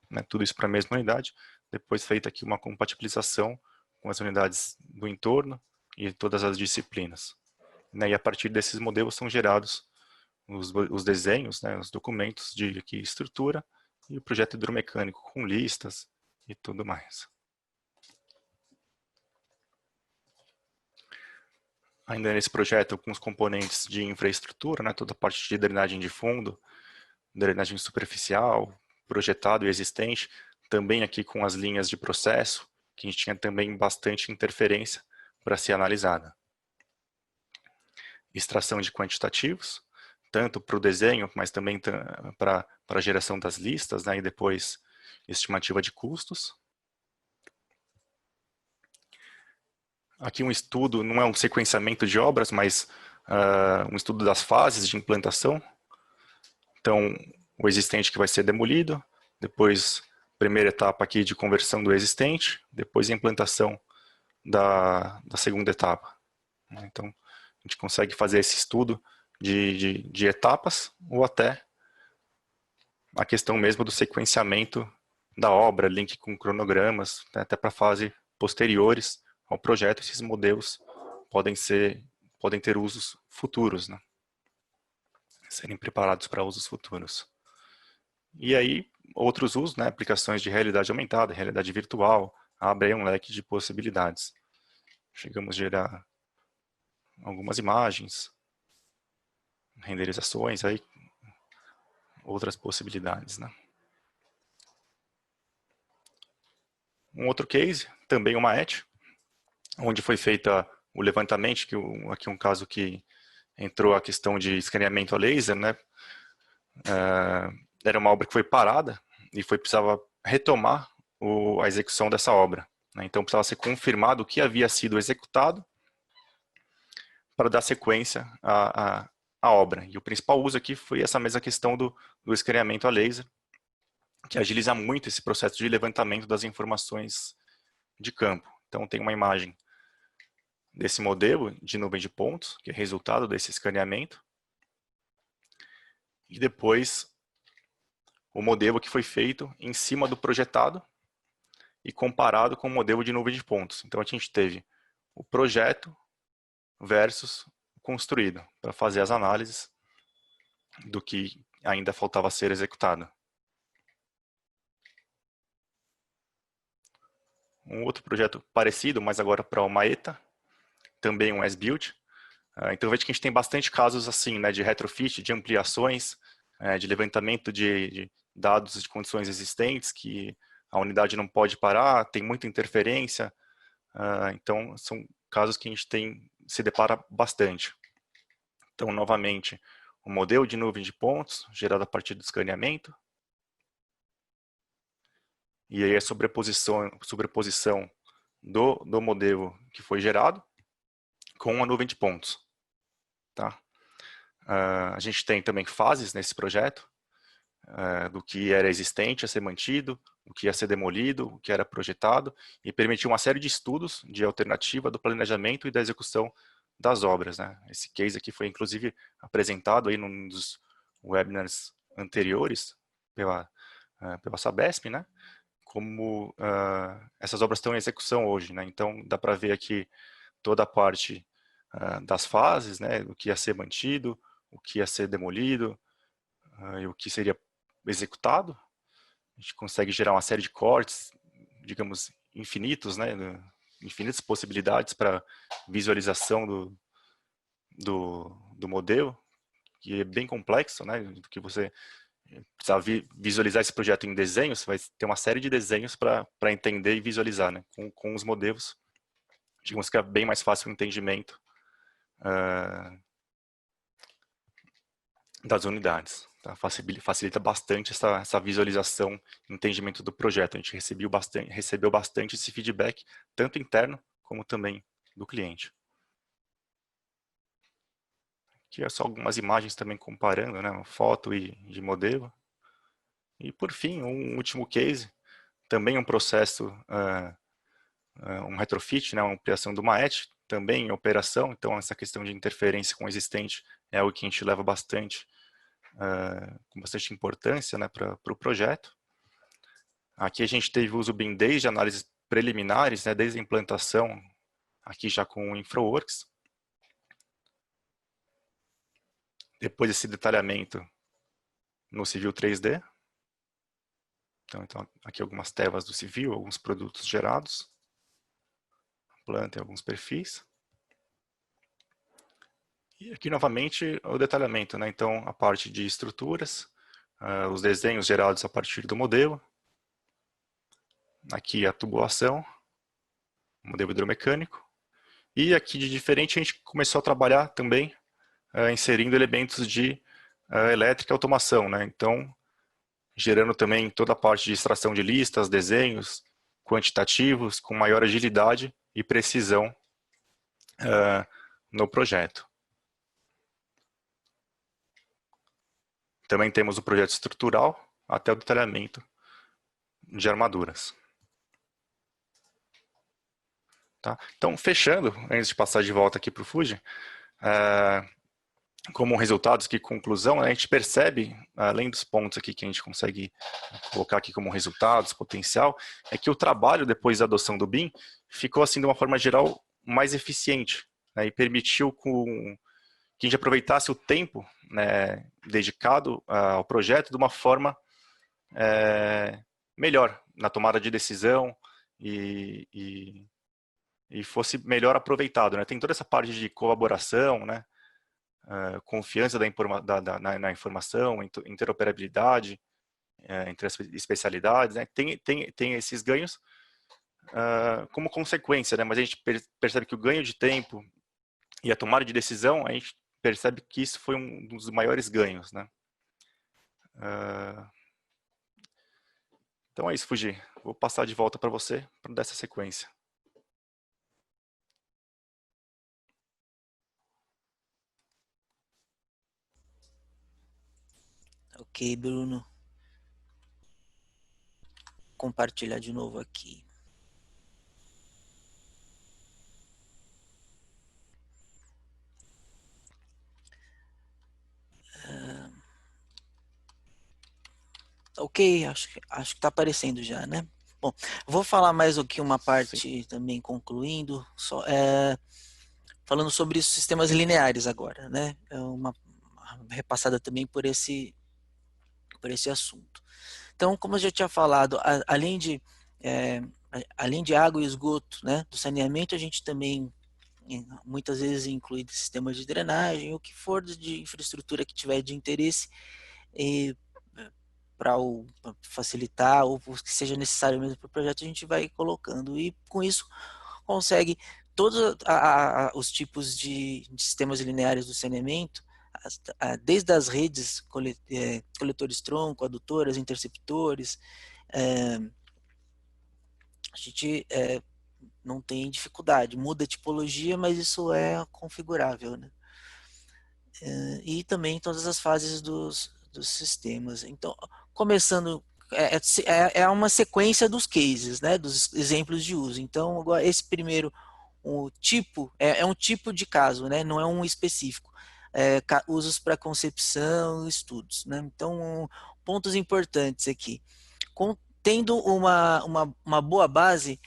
né, tudo isso para a mesma unidade, depois feita aqui uma compatibilização com as unidades do entorno e todas as disciplinas. Né, e a partir desses modelos são gerados os desenhos, né, os documentos de estrutura e o projeto hidromecânico com listas e tudo mais. Ainda nesse projeto, com os componentes de infraestrutura, né, toda a parte de drenagem de fundo, drenagem superficial, projetado e existente, também aqui com as linhas de processo, que a gente tinha também bastante interferência para ser analisada. Extração de quantitativos, tanto para o desenho, mas também para a geração das listas, né, e depois estimativa de custos. Aqui um estudo, não é um sequenciamento de obras, mas um estudo das fases de implantação. Então, o existente que vai ser demolido, depois primeira etapa aqui de conversão do existente, depois a implantação da segunda etapa. Então, a gente consegue fazer esse estudo de etapas ou até a questão mesmo do sequenciamento da obra, link com cronogramas, né, até para fase posteriores ao projeto, esses modelos podem ter usos futuros, né? Serem preparados para usos futuros. E aí, outros usos, né, aplicações de realidade aumentada, realidade virtual, abre aí um leque de possibilidades. Chegamos a gerar algumas imagens, renderizações, aí, outras possibilidades, né? Um outro case, também uma ET, onde foi feita o levantamento, que aqui um caso que entrou a questão de escaneamento a laser, né? Era uma obra que foi parada e precisava retomar a execução dessa obra, né? Então precisava ser confirmado o que havia sido executado para dar sequência à obra. E o principal uso aqui foi essa mesma questão do escaneamento a laser, que agiliza muito esse processo de levantamento das informações de campo. Então tem uma imagem desse modelo de nuvem de pontos, que é resultado desse escaneamento, e depois o modelo que foi feito em cima do projetado e comparado com o modelo de nuvem de pontos. Então a gente teve o projeto versus o construído, para fazer as análises do que ainda faltava ser executado. Um outro projeto parecido, mas agora para o Maeta, também um as-built. Então veja que a gente tem bastante casos assim, né, de retrofit, de ampliações, de levantamento de dados de condições existentes, que a unidade não pode parar, tem muita interferência. Então são casos que a gente se depara bastante. Então, novamente, o modelo de nuvem de pontos, gerado a partir do escaneamento. E aí a sobreposição do modelo que foi gerado com a nuvem de pontos. Tá? A gente tem também fases nesse projeto, do que era existente a ser mantido, o que ia ser demolido, o que era projetado, e permitiu uma série de estudos de alternativa do planejamento e da execução das obras, né? Esse case aqui foi inclusive apresentado aí num dos webinars anteriores pela Sabesp, né? Como essas obras estão em execução hoje, né? Então dá para ver aqui toda a parte das fases, né? O que ia ser mantido, o que ia ser demolido e o que seria executado. A gente consegue gerar uma série de cortes, digamos, infinitos, né? Infinitas possibilidades para visualização do modelo, que é bem complexo, né? Do que você precisa visualizar esse projeto em desenhos, você vai ter uma série de desenhos para entender e visualizar, né? Com os modelos, digamos que é bem mais fácil o entendimento das unidades. Tá? Facilita bastante essa visualização e entendimento do projeto. A gente recebeu bastante esse feedback, tanto interno como também do cliente. Aqui é só algumas imagens também comparando, né, foto e de modelo. E por fim, um último case, também um processo, um retrofit, né, uma ampliação do Maet, também em operação. Então essa questão de interferência com o existente é algo que a gente leva bastante, com bastante importância, né, para o projeto. Aqui a gente teve uso BIM desde análises preliminares, né, desde a implantação, aqui já com o InfraWorks. Depois esse detalhamento no Civil 3D. Então aqui algumas telas do Civil, alguns produtos gerados. Planta e alguns perfis. E aqui novamente o detalhamento, né? Então a parte de estruturas, os desenhos gerados a partir do modelo. Aqui a tubulação, modelo hidromecânico. E aqui de diferente a gente começou a trabalhar também inserindo elementos de elétrica e automação, né? Então gerando também toda a parte de extração de listas, desenhos quantitativos com maior agilidade e precisão no projeto. Também temos o projeto estrutural até o detalhamento de armaduras. Tá? Então, fechando, antes de passar de volta aqui para o Fuji, como resultados, que conclusão, né, a gente percebe, além dos pontos aqui que a gente consegue colocar aqui como resultados, potencial, é que o trabalho depois da adoção do BIM ficou, assim, de uma forma geral, mais eficiente, né, e permitiu que a gente aproveitasse o tempo, né, dedicado ao projeto de uma forma melhor na tomada de decisão e fosse melhor aproveitado, né? Tem toda essa parte de colaboração, né? Confiança na informação, interoperabilidade entre as especialidades, né? Tem esses ganhos como consequência, né? Mas a gente percebe que o ganho de tempo e a tomada de decisão, a gente percebe que isso foi um dos maiores ganhos, né? Então é isso, Fuji. Vou passar de volta para você para dar essa sequência. Ok, Bruno. Compartilhar de novo aqui. Ok, acho que está aparecendo já, né? Bom, vou falar mais aqui uma parte também concluindo, falando sobre os sistemas lineares agora, né? É uma repassada também por esse assunto. Então, como eu já tinha falado, além de água e esgoto, né, do saneamento, a gente também muitas vezes inclui sistemas de drenagem, o que for de infraestrutura que tiver de interesse, para facilitar ou que seja necessário mesmo para o projeto, a gente vai colocando, e com isso consegue todos os tipos de sistemas lineares do saneamento, desde as redes coletores-tronco, adutoras, interceptores, a gente não tem dificuldade, muda a tipologia, mas isso é configurável, né? E também todas as fases dos sistemas. Então, começando, é uma sequência dos cases, né, dos exemplos de uso. Então, esse primeiro, o tipo, é um tipo de caso, né, não é um específico. Usos para concepção, estudos, né? Então, pontos importantes aqui. Tendo uma boa base,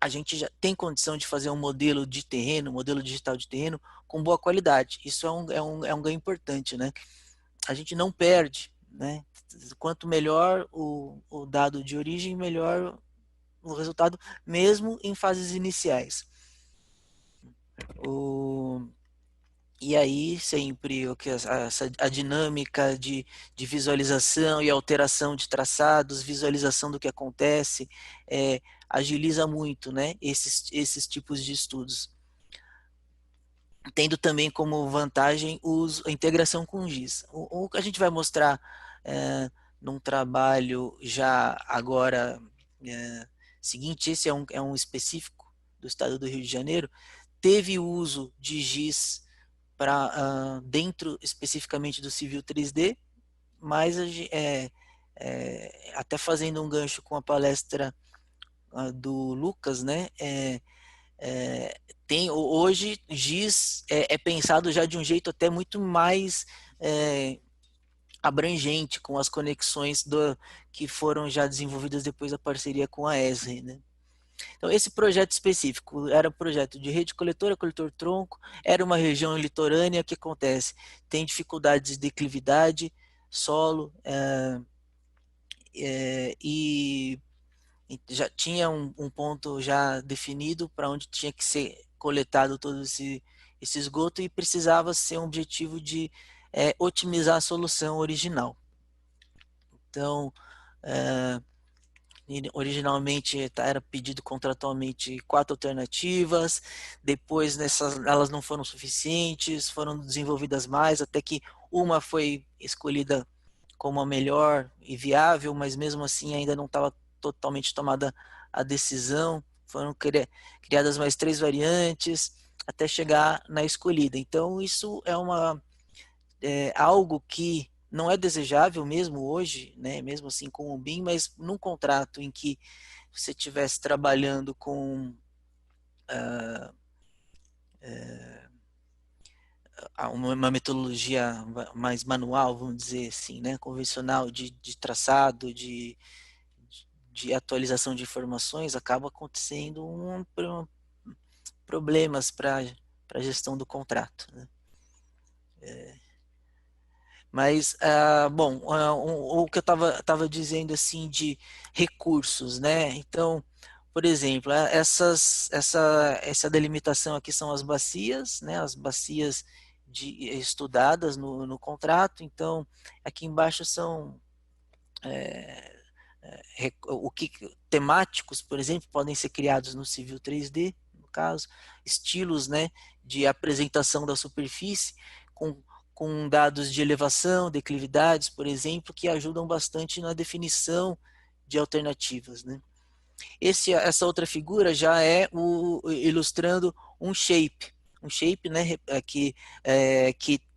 a gente já tem condição de fazer um modelo de terreno, modelo digital de terreno com boa qualidade. Isso é um ganho importante, né? A gente não perde, né? Quanto melhor o dado de origem, melhor o resultado, mesmo em fases iniciais. E aí sempre a dinâmica de visualização e alteração de traçados, visualização do que acontece, agiliza muito, né, esses tipos de estudos. Tendo também como vantagem a integração com o GIS. O que a gente vai mostrar num trabalho já agora seguinte, esse é um específico do estado do Rio de Janeiro, teve o uso de GIS para dentro especificamente do Civil 3D, mas até fazendo um gancho com a palestra do Lucas, né? Hoje GIS é pensado já de um jeito até muito mais abrangente, com as conexões que foram já desenvolvidas depois da parceria com a ESRE, né? Então, esse projeto específico era um projeto de rede coletora, coletor-tronco, era uma região litorânea. O que acontece? Tem dificuldades de declividade, solo, e já tinha um ponto já definido para onde tinha que ser coletado todo esse esgoto, e precisava ser um objetivo de otimizar a solução original. Então, originalmente era pedido contratualmente 4 alternativas, depois elas não foram suficientes, foram desenvolvidas mais, até que uma foi escolhida como a melhor e viável, mas mesmo assim ainda não estava totalmente tomada a decisão, foram criadas mais 3 variantes, até chegar na escolhida. Então isso é algo que não é desejável mesmo hoje, né, mesmo assim com o BIM, mas num contrato em que você estivesse trabalhando com uma metodologia mais manual, vamos dizer assim, né, convencional de traçado, de atualização de informações, acaba acontecendo problemas para a gestão do contrato, né? Mas, bom, o que eu estava dizendo assim de recursos, né? Então, por exemplo, essa delimitação aqui são as bacias, né? As bacias estudadas no contrato. Então, aqui embaixo são temáticos, por exemplo, podem ser criados no Civil 3D, no caso, estilos, né, de apresentação da superfície com dados de elevação, declividades, por exemplo, que ajudam bastante na definição de alternativas, né. Essa outra figura já é ilustrando um shape, né, que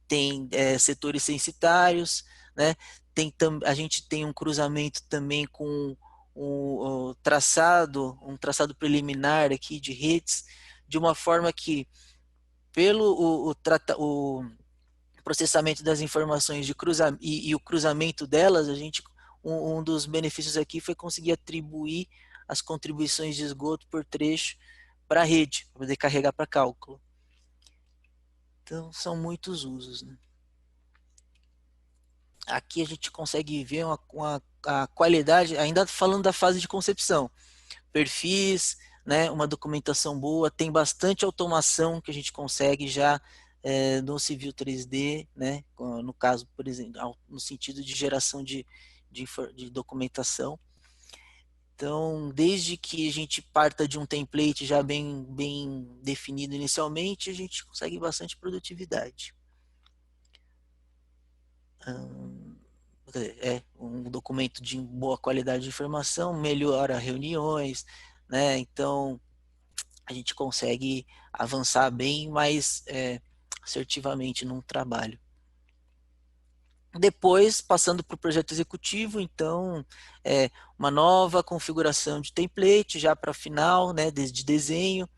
tem setores censitários, né, a gente tem um cruzamento também com um traçado preliminar aqui de redes, de uma forma que pelo o processamento das informações e o cruzamento delas, um dos benefícios aqui foi conseguir atribuir as contribuições de esgoto por trecho para a rede, para poder carregar para cálculo. Então, são muitos usos, né? Aqui a gente consegue ver a qualidade, ainda falando da fase de concepção, perfis, né, uma documentação boa, tem bastante automação que a gente consegue já no Civil 3D, né, no caso, por exemplo, no sentido de geração de documentação. Então, desde que a gente parta de um template já bem definido inicialmente, a gente consegue bastante produtividade. Um documento de boa qualidade de informação melhora reuniões, né? Então, a gente consegue avançar bem mais assertivamente num trabalho. Depois, passando para o projeto executivo, então, uma nova configuração de template já para final, né, desde desenho,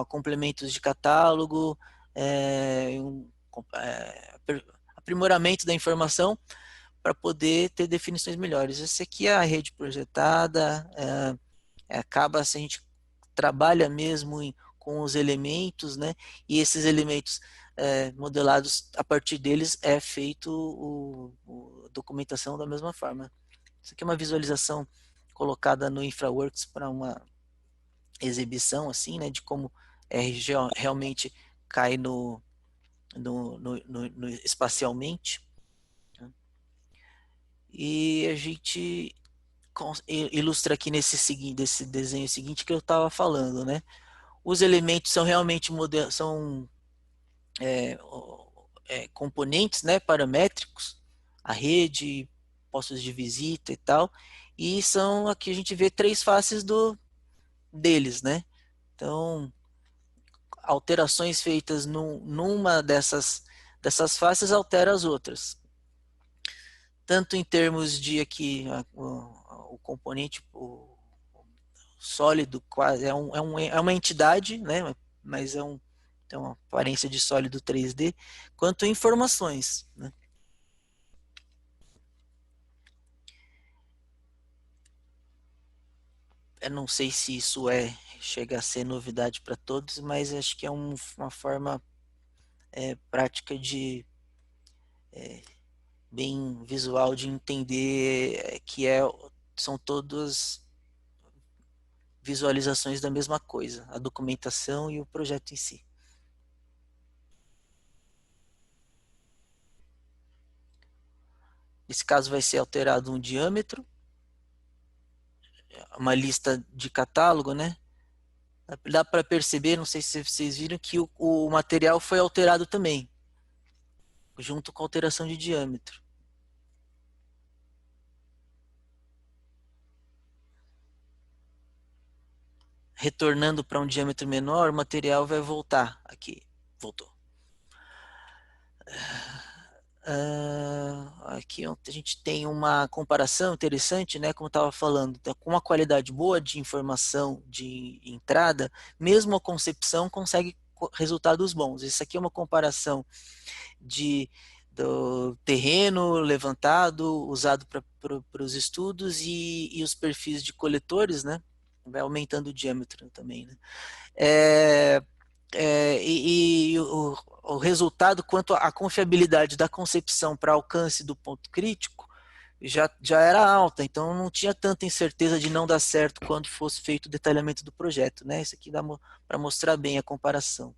complementos de catálogo, aprimoramento da informação para poder ter definições melhores. Essa aqui é a rede projetada, acaba se a gente trabalha mesmo com os elementos, né, e esses elementos modelados, a partir deles é feito a documentação da mesma forma. Isso aqui é uma visualização colocada no InfraWorks para uma exibição assim, né, de como realmente cai no espacialmente. E a gente ilustra aqui desse desenho seguinte que eu estava falando, né? Os elementos são realmente componentes, né, paramétricos, a rede, postos de visita e tal, e são aqui a gente vê 3 faces deles, né? Então, alterações feitas numa dessas faces altera as outras. Tanto em termos de aqui o componente sólido quase é uma entidade, né? Mas tem uma aparência de sólido 3D, quanto informações, né? Eu não sei se isso chega a ser novidade para todos, mas acho que é uma forma prática bem visual de entender que são todas visualizações da mesma coisa, a documentação e o projeto em si. Nesse caso vai ser alterado um diâmetro, uma lista de catálogo, né? Dá para perceber, não sei se vocês viram, que o material foi alterado também, junto com a alteração de diâmetro. Retornando para um diâmetro menor, o material vai voltar aqui. Voltou. Aqui a gente tem uma comparação interessante, né? Como eu estava falando, com uma qualidade boa de informação de entrada, mesmo a concepção consegue resultados bons. Isso aqui é uma comparação do terreno levantado, usado para os estudos e os perfis de coletores, né? Vai aumentando o diâmetro também, né? E o resultado quanto à confiabilidade da concepção para alcance do ponto crítico já era alta, então não tinha tanta incerteza de não dar certo quando fosse feito o detalhamento do projeto, né? Isso aqui dá para mostrar bem a comparação.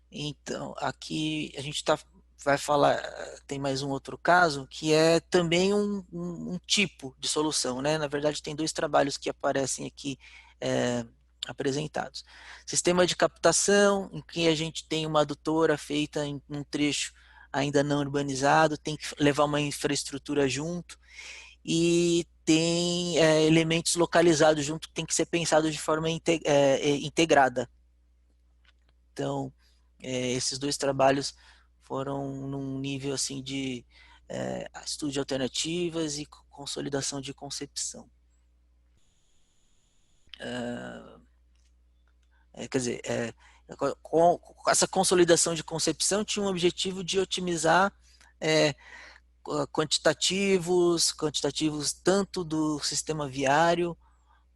Então, aqui a gente vai falar tem mais um outro caso, que é também um tipo de solução, né? Na verdade, tem dois trabalhos que aparecem aqui apresentados. Sistema de captação, em que a gente tem uma adutora feita em um trecho ainda não urbanizado, tem que levar uma infraestrutura junto, e tem elementos localizados junto, que tem que ser pensado de forma integrada. Então, esses dois trabalhos foram num nível assim de estudo de alternativas e consolidação de concepção. Quer dizer, com essa consolidação de concepção tinha um objetivo de otimizar quantitativos tanto do sistema viário,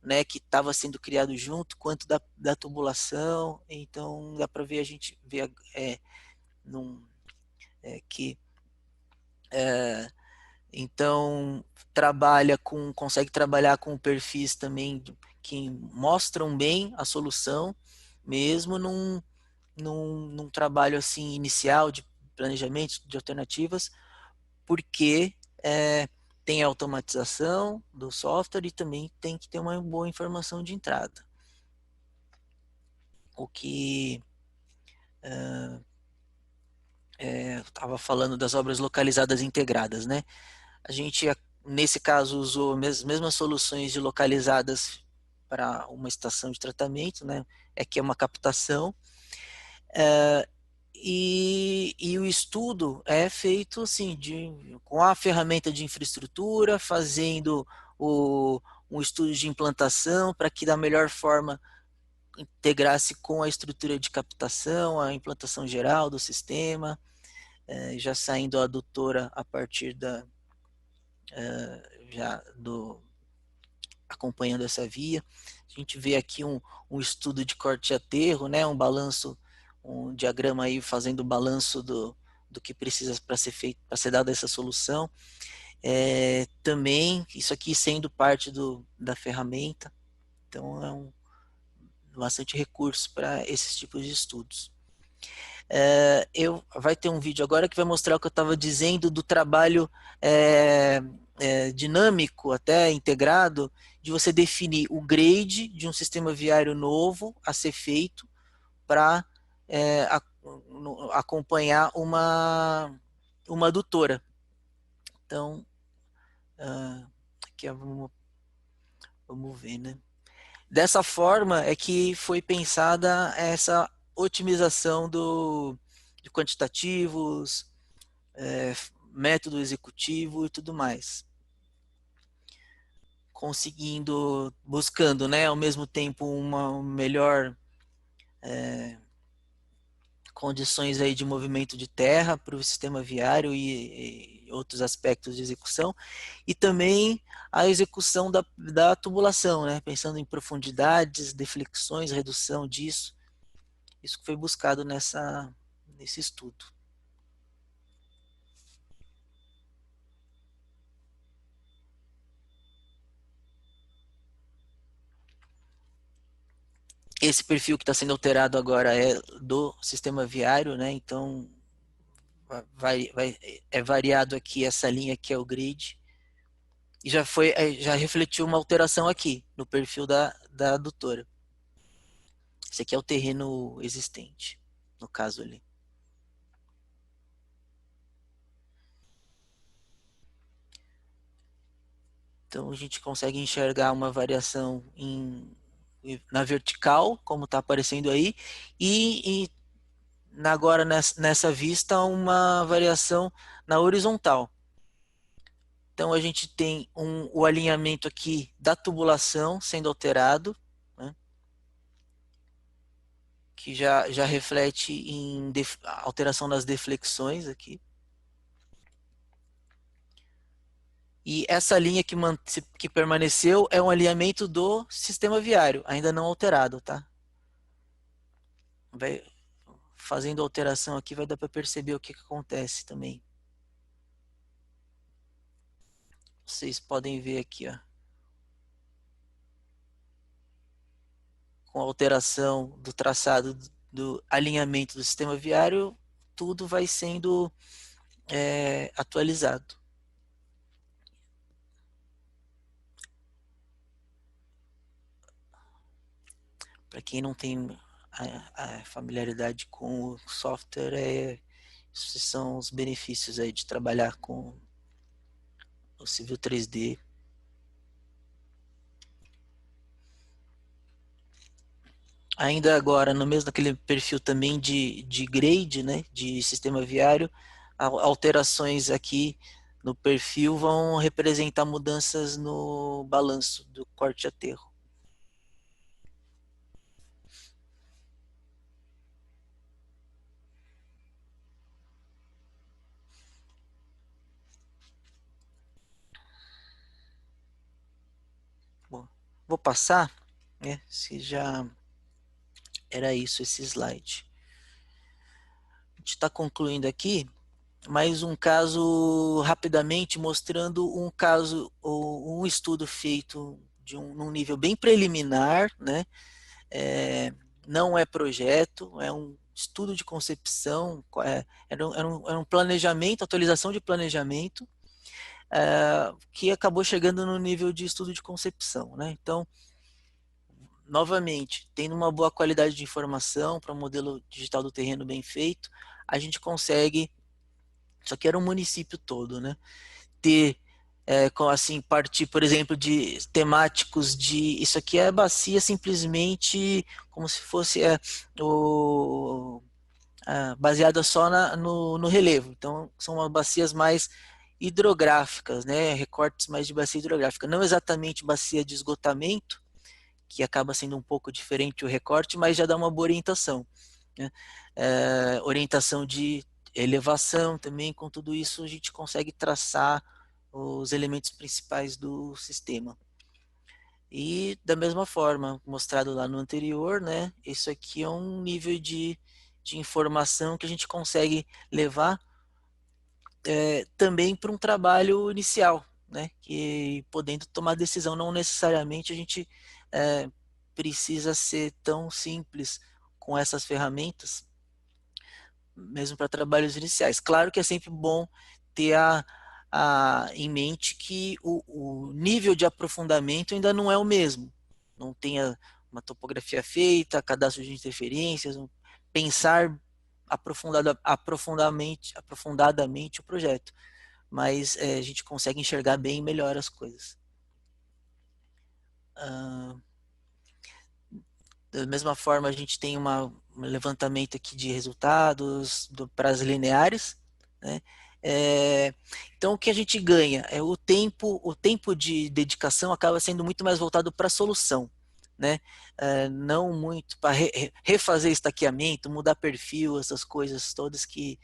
né, que estava sendo criado junto, quanto da tubulação. Então dá para ver, a gente vê que então consegue trabalhar com perfis também que mostram bem a solução, mesmo num trabalho assim inicial de planejamento de alternativas, porque tem a automatização do software e também tem que ter uma boa informação de entrada. O que estava falando das obras localizadas integradas, né? A gente, nesse caso, usou as mesmas soluções de localizadas para uma estação de tratamento, né? Que é uma captação. E o estudo é feito assim, com a ferramenta de infraestrutura, fazendo um estudo de implantação para que da melhor forma integrasse com a estrutura de captação, a implantação geral do sistema, já saindo a adutora a partir acompanhando essa via. A gente vê aqui um estudo de corte e aterro, né, um balanço, um diagrama aí fazendo o balanço do que precisa para ser feito, para ser dada essa solução. Também isso aqui sendo parte da ferramenta, então bastante recurso para esses tipos de estudos. Vai ter um vídeo agora que vai mostrar o que eu estava dizendo do trabalho dinâmico, até integrado, de você definir o grade de um sistema viário novo a ser feito para acompanhar uma adutora. Então, aqui vamos ver, né? Dessa forma é que foi pensada essa otimização de quantitativos, método executivo e tudo mais. Buscando, né, ao mesmo tempo uma melhor condições aí de movimento de terra para o sistema viário e outros aspectos de execução, e também a execução da tubulação, né, pensando em profundidades, deflexões, redução disso. Isso que foi buscado nesse estudo. Esse perfil que está sendo alterado agora é do sistema viário, né? Então é variado aqui essa linha que é o grid, e já refletiu uma alteração aqui no perfil da adutora. Esse aqui é o terreno existente, no caso ali. Então a gente consegue enxergar uma variação na vertical, como está aparecendo aí, e agora nessa vista uma variação na horizontal. Então a gente tem o alinhamento aqui da tubulação sendo alterado, né, que já reflete em alteração das deflexões aqui. E essa linha que permaneceu é um alinhamento do sistema viário, ainda não alterado, tá? Fazendo alteração aqui vai dar para perceber o que acontece também. Vocês podem ver aqui, ó, com a alteração do traçado do alinhamento do sistema viário, tudo vai sendo atualizado. Para quem não tem a familiaridade com o software, esses são os benefícios aí de trabalhar com o Civil 3D. Ainda agora, no mesmo aquele perfil também de grade, né, de sistema viário, alterações aqui no perfil vão representar mudanças no balanço do corte e aterro. Bom, vou passar, né, se já era isso esse slide. A gente está concluindo aqui mais um caso rapidamente mostrando um caso ou um estudo feito num nível bem preliminar, né? Não é projeto, é um estudo de concepção, era um planejamento, atualização de planejamento, que acabou chegando no nível de estudo de concepção, né? Então, novamente, tendo uma boa qualidade de informação para um modelo digital do terreno bem feito, a gente consegue, só que era um município todo, né? Ter, assim, partir, por exemplo, de temáticos de, isso aqui é bacia simplesmente como se fosse baseada só no relevo. Então, são bacias mais hidrográficas, né? Recortes mais de bacia hidrográfica. Não exatamente bacia de esgotamento, que acaba sendo um pouco diferente o recorte, mas já dá uma boa orientação, né? Orientação de elevação também, com tudo isso a gente consegue traçar os elementos principais do sistema. E da mesma forma, mostrado lá no anterior, né, isso aqui é um nível de informação que a gente consegue levar também para um trabalho inicial, né, que podendo tomar decisão, não necessariamente a gente precisa ser tão simples com essas ferramentas, mesmo para trabalhos iniciais. Claro que é sempre bom ter em mente que o nível de aprofundamento ainda não é o mesmo. Não tem uma topografia feita, cadastro de interferências, pensar aprofundadamente o projeto. Mas a gente consegue enxergar bem melhor as coisas. Da mesma forma, a gente tem um levantamento aqui de resultados para as lineares, né? Então, o que a gente ganha é o tempo de dedicação acaba sendo muito mais voltado para a solução, né? Não muito para refazer estaqueamento, mudar perfil, essas coisas todas que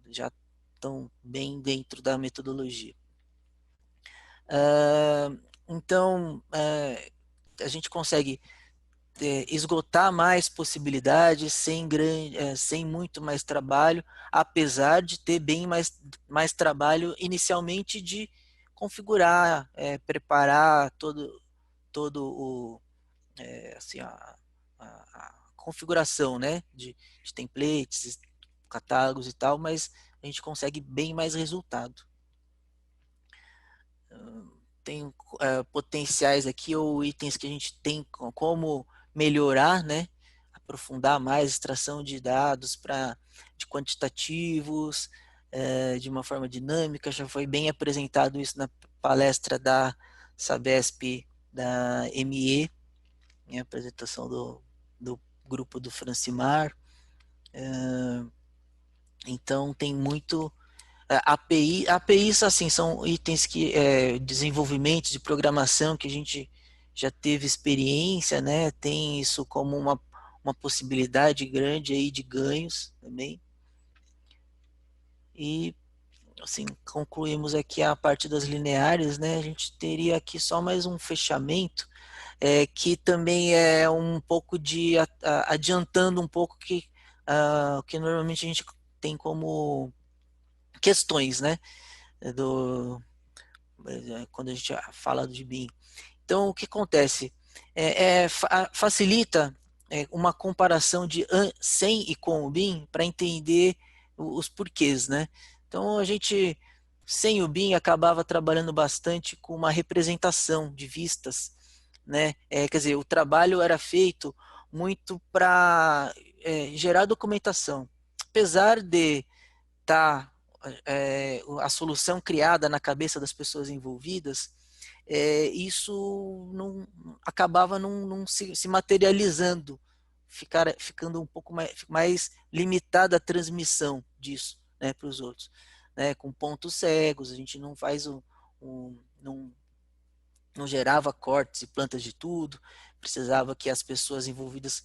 já estão bem dentro da metodologia. Então, a gente consegue esgotar mais possibilidades sem muito mais trabalho, apesar de ter bem mais trabalho inicialmente de configurar, preparar todo assim, a configuração, né, de templates, catálogos e tal, mas a gente consegue bem mais resultado. Tem potenciais aqui ou itens que a gente tem como melhorar, né? Aprofundar mais extração de dados de quantitativos, de uma forma dinâmica. Já foi bem apresentado isso na palestra da Sabesp, da ME, em apresentação do grupo do Francimar. Então tem muito APIs assim, são itens que desenvolvimento de programação que a gente já teve experiência, né? Tem isso como uma possibilidade grande aí de ganhos também. E assim, concluímos aqui a parte das lineares, né? A gente teria aqui só mais um fechamento, que também é um pouco de adiantando um pouco que normalmente a gente tem como questões, né? Quando a gente fala de BIM. Então, o que acontece? Facilita uma comparação de sem e com o BIM para entender os porquês, né? Então a gente, sem o BIM, acabava trabalhando bastante com uma representação de vistas, né? Quer dizer, o trabalho era feito muito para gerar documentação. Apesar de estar a solução criada na cabeça das pessoas envolvidas, isso não acabava não se materializando, ficando um pouco mais limitada a transmissão disso, né, para os outros, né, com pontos cegos. A gente não faz não gerava cortes e plantas de tudo, precisava que as pessoas envolvidas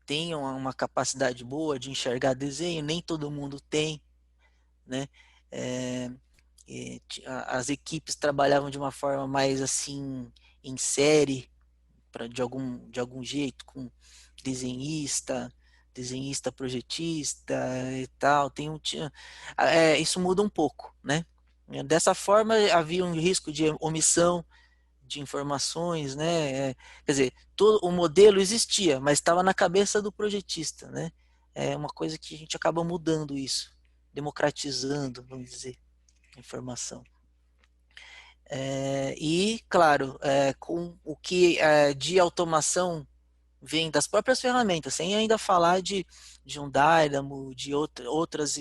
tenham uma capacidade boa de enxergar desenho, nem todo mundo tem, né? É, as equipes trabalhavam de uma forma mais assim em série, de algum jeito, com desenhista, desenhista projetista e tal. Isso muda um pouco, né? Dessa forma havia um risco de omissão de informações, né? Quer dizer, todo o modelo existia, mas estava na cabeça do projetista, né? É uma coisa que a gente acaba mudando isso, democratizando, vamos dizer, a informação. E, claro, com o que de automação vem das próprias ferramentas, sem ainda falar de um Dynamo, de outras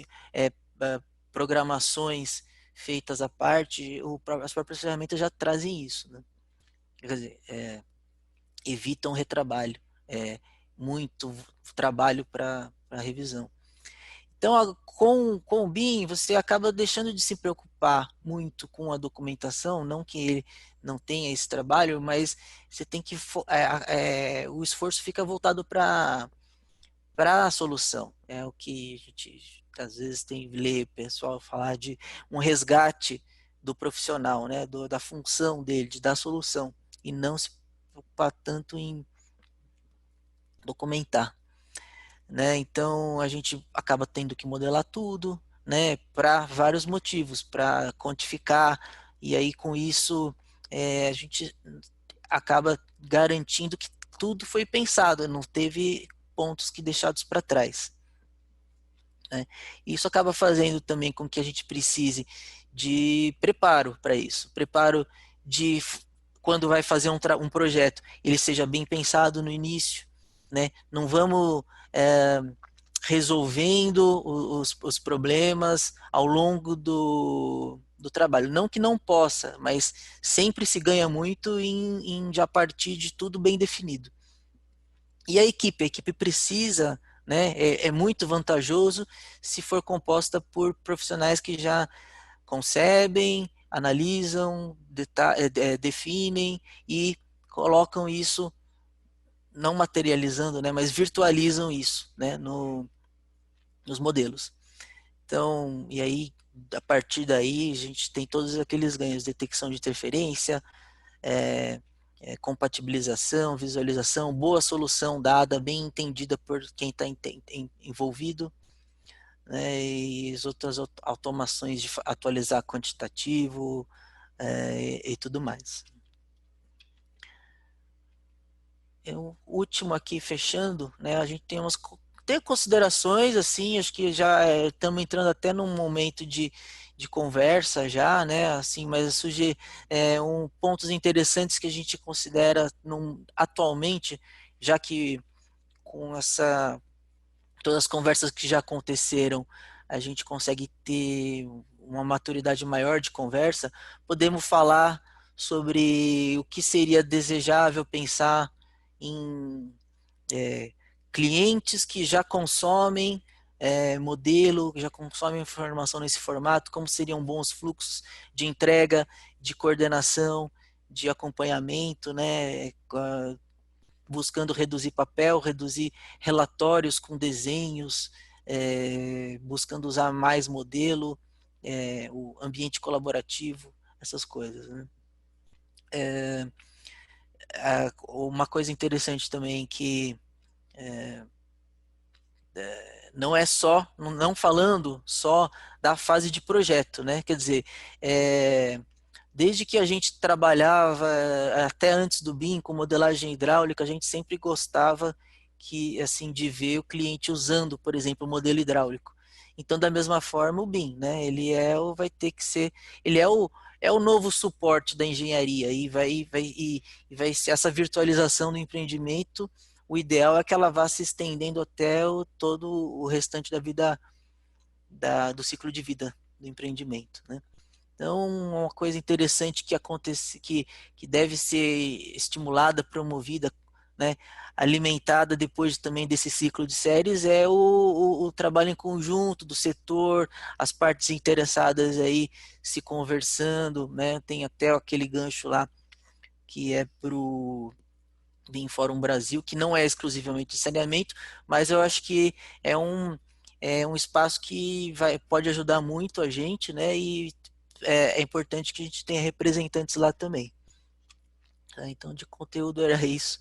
programações feitas à parte, as próprias ferramentas já trazem isso, né? Quer dizer, evitam retrabalho, muito trabalho para revisão. Então, com o BIM, você acaba deixando de se preocupar muito com a documentação, não que ele não tenha esse trabalho, mas você tem que o esforço fica voltado para a solução. É o que a gente às vezes tem que ler pessoal falar de um resgate do profissional, né, da função dele, de dar solução, e não se preocupar tanto em documentar, né? Então a gente acaba tendo que modelar tudo, né, para vários motivos, para quantificar, e aí com isso a gente acaba garantindo que tudo foi pensado, não teve pontos que deixados para trás, né? Isso acaba fazendo também com que a gente precise de preparo para isso, preparo de quando vai fazer um projeto, ele seja bem pensado no início, né? Não vamos resolvendo os problemas ao longo do trabalho. Não que não possa, mas sempre se ganha muito em já partir de tudo bem definido. E a equipe precisa, né, é muito vantajoso se for composta por profissionais que já concebem, analisam, definem e colocam isso, não materializando, né, mas virtualizam isso, né, nos modelos. Então, e aí, a partir daí, a gente tem todos aqueles ganhos: detecção de interferência, compatibilização, visualização, boa solução dada, bem entendida por quem está envolvido, né, e as outras automações de atualizar quantitativo e tudo mais. O último aqui, fechando, né, a gente tem considerações, assim, acho que já estamos entrando até num momento de conversa já, né, assim, mas pontos interessantes que a gente considera atualmente, já que com todas as conversas que já aconteceram, a gente consegue ter uma maturidade maior de conversa, podemos falar sobre o que seria desejável pensar em clientes que já consomem modelo, que já consomem informação nesse formato, como seriam bons fluxos de entrega, de coordenação, de acompanhamento, né, buscando reduzir papel, reduzir relatórios com desenhos, buscando usar mais modelo, o ambiente colaborativo, essas coisas, né? Uma coisa interessante também que não é só, não falando só da fase de projeto, né? Quer dizer, desde que a gente trabalhava até antes do BIM com modelagem hidráulica, a gente sempre gostava assim de ver o cliente usando, por exemplo, o modelo hidráulico. Então, da mesma forma, o BIM, né? Ele vai ter que ser, ele é o novo suporte da engenharia e vai ser essa virtualização do empreendimento. O ideal é que ela vá se estendendo até todo o restante da vida, do ciclo de vida do empreendimento, né? Então, uma coisa interessante que acontece, que deve ser estimulada, promovida, né, alimentada depois também desse ciclo de séries é o trabalho em conjunto do setor, as partes interessadas aí se conversando, né? Tem até aquele gancho lá que é pro BIM Fórum Brasil, que não é exclusivamente de saneamento, mas eu acho que é um, é um espaço que pode ajudar muito a gente, né? E é importante que a gente tenha representantes lá também. Tá? Então, de conteúdo era isso.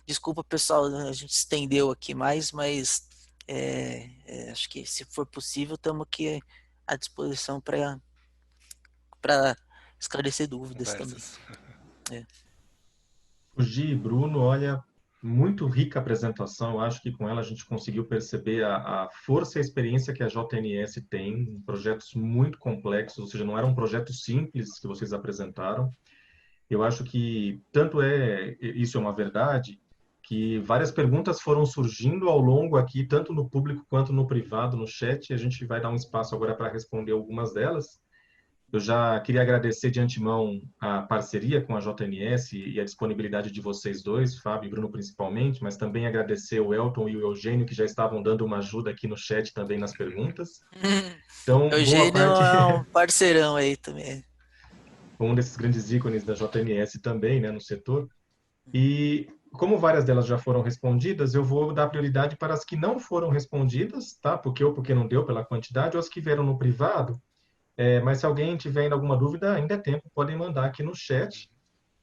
Desculpa, pessoal, a gente estendeu aqui mais, mas acho que se for possível, estamos aqui à disposição para esclarecer dúvidas também. Conversas. É. Gi, Bruno, olha, muito rica a apresentação. Acho que com ela a gente conseguiu perceber a força e a experiência que a JNS tem em projetos muito complexos, ou seja, não era um projeto simples que vocês apresentaram. Eu acho que tanto isso é uma verdade, que várias perguntas foram surgindo ao longo aqui, tanto no público quanto no privado, no chat, e a gente vai dar um espaço agora para responder algumas delas. Eu já queria agradecer de antemão a parceria com a JNS e a disponibilidade de vocês dois, Fábio e Bruno principalmente, mas também agradecer o Elton e o Eugênio, que já estavam dando uma ajuda aqui no chat também nas perguntas. Então, boa Eugênio parte, é um parceirão aí também. um desses grandes ícones da JNS também, né, no setor. E como várias delas já foram respondidas, eu vou dar prioridade para as que não foram respondidas, tá? Porque não deu pela quantidade, ou as que vieram no privado. Mas se alguém tiver ainda alguma dúvida, ainda é tempo, podem mandar aqui no chat.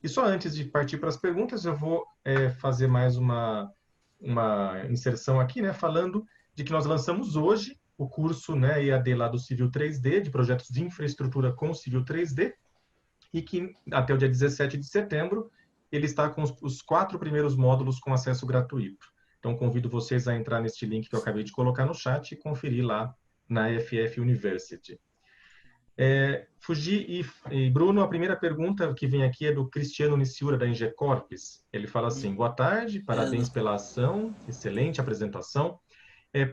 E só antes de partir para as perguntas, eu vou fazer mais uma inserção aqui, né? Falando de que nós lançamos hoje o curso, né, EAD lá do Civil 3D, de projetos de infraestrutura com Civil 3D, e que até o dia 17 de setembro ele está com os 4 primeiros módulos com acesso gratuito. Então, convido vocês a entrar neste link que eu acabei de colocar no chat e conferir lá na FF University. Fugi e Bruno, a primeira pergunta que vem aqui é do Cristiano Niciura, da Ingecorpes. Ele fala assim, boa tarde, parabéns pela ação, excelente apresentação.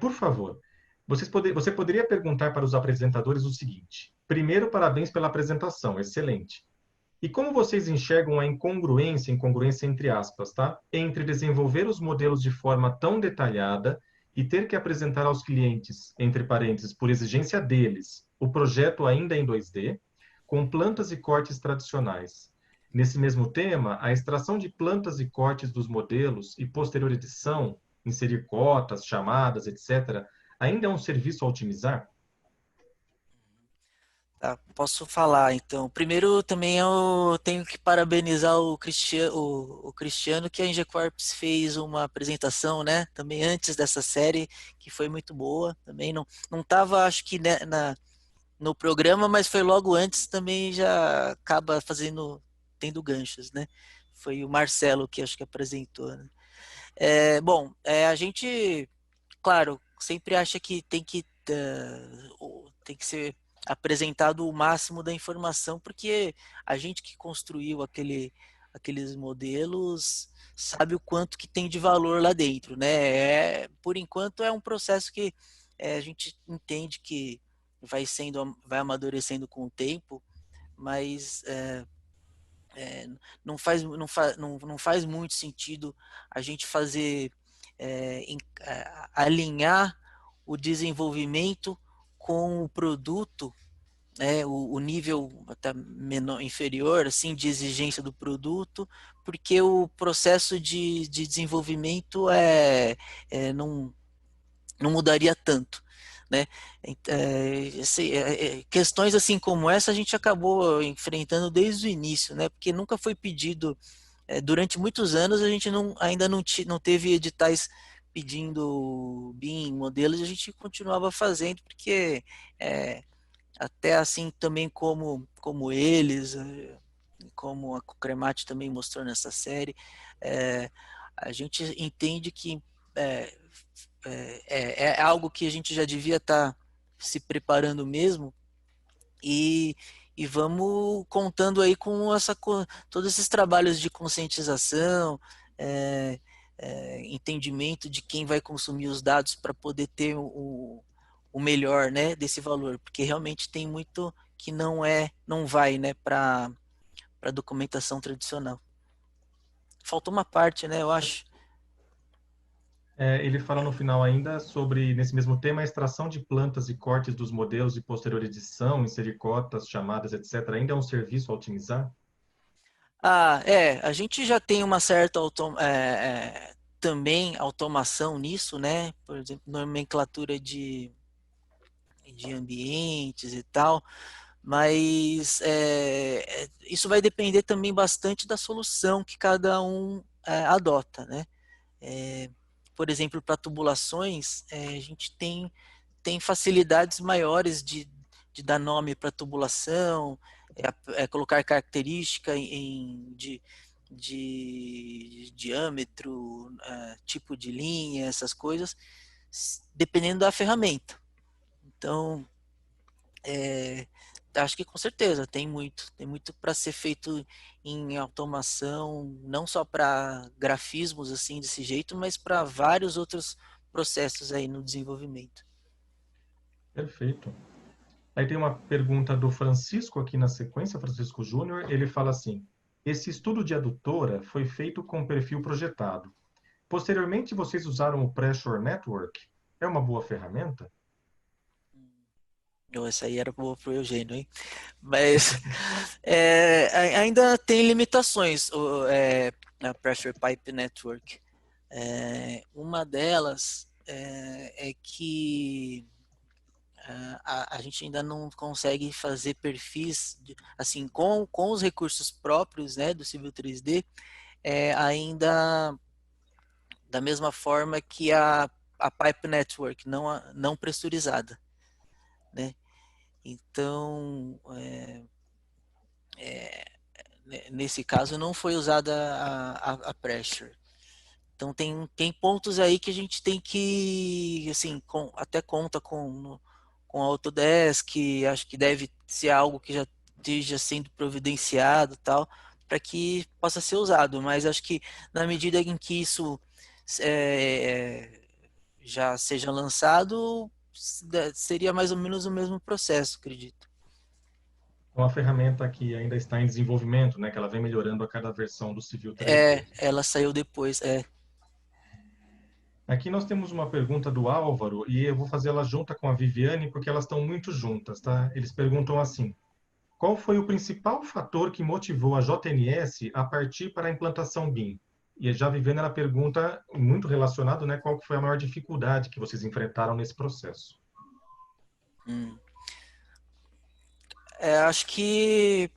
Por favor, você poderia perguntar para os apresentadores o seguinte. Primeiro, parabéns pela apresentação, excelente. E como vocês enxergam a incongruência entre aspas, tá? Entre desenvolver os modelos de forma tão detalhada e ter que apresentar aos clientes, entre parênteses, por exigência deles, o projeto ainda em 2D, com plantas e cortes tradicionais. Nesse mesmo tema, a extração de plantas e cortes dos modelos e posterior edição, inserir cotas, chamadas, etc., ainda é um serviço a otimizar? Tá, posso falar, então. Primeiro, também eu tenho que parabenizar o Cristiano, que a Ingecorps fez uma apresentação, né? Também antes dessa série, que foi muito boa. Também não estava, acho que, né, no programa, mas foi logo antes, também já acaba tendo ganchos, né? Foi o Marcelo que acho que apresentou, né? Bom, a gente, claro, sempre acha que tem que ser apresentado o máximo da informação, porque a gente que construiu aqueles modelos sabe o quanto que tem de valor lá dentro, né? Por enquanto é um processo que a gente entende que vai amadurecendo com o tempo, mas não faz muito sentido a gente alinhar o desenvolvimento com o produto, né, o nível até menor, inferior assim, de exigência do produto, porque o processo de desenvolvimento não mudaria tanto, né? Questões assim como essa a gente acabou enfrentando desde o início, né? Porque nunca foi pedido, durante muitos anos a gente ainda não teve editais pedindo BIM, modelos, e a gente continuava fazendo, porque até assim também como eles, como a Cremate também mostrou nessa série, a gente entende que é algo que a gente já devia estar se preparando mesmo, e vamos contando aí com todos esses trabalhos de conscientização, é, entendimento de quem vai consumir os dados para poder ter o melhor, né, desse valor, porque realmente tem muito que não vai, né, para documentação tradicional. Faltou uma parte, né, eu acho. Ele fala no final ainda sobre, nesse mesmo tema, a extração de plantas e cortes dos modelos e posterior edição, inserir cotas, chamadas, etc. Ainda é um serviço a otimizar? A gente já tem uma certa também automação nisso, né? Por exemplo, nomenclatura de ambientes e tal, mas isso vai depender também bastante da solução que cada um adota, né? É, por exemplo, para tubulações, a gente tem facilidades maiores de dar nome para tubulação, colocar característica de diâmetro, tipo de linha, essas coisas, dependendo da ferramenta. Então, acho que com certeza tem muito para ser feito em automação, não só para grafismos assim desse jeito, mas para vários outros processos aí no desenvolvimento. Perfeito. Aí tem uma pergunta do Francisco aqui na sequência, Francisco Júnior. Ele fala assim: esse estudo de adutora foi feito com perfil projetado. Posteriormente, vocês usaram o Pressure Network? É uma boa ferramenta? Essa aí era boa pro Eugênio, hein? Mas ainda tem limitações a Pressure Pipe Network. Uma delas é que a gente ainda não consegue fazer perfis assim com os recursos próprios, né, do Civil 3D, ainda da mesma forma que a Pipe Network não pressurizada, né? Então, nesse caso não foi usada a pressure. Então tem pontos aí que a gente tem que, assim, até conta com a Autodesk, acho que deve ser algo que já esteja sendo providenciado e tal, para que possa ser usado, mas acho que na medida em que isso já seja lançado, seria mais ou menos o mesmo processo, acredito. Uma ferramenta que ainda está em desenvolvimento, né? Que ela vem melhorando a cada versão do Civil 3D. Ela saiu depois, Aqui nós temos uma pergunta do Álvaro e eu vou fazer ela junta com a Viviane porque elas estão muito juntas, tá? Eles perguntam assim: qual foi o principal fator que motivou a JNS a partir para a implantação BIM? E já a Viviane ela pergunta muito relacionado, né? Qual que foi a maior dificuldade que vocês enfrentaram nesse processo? Hum. Acho que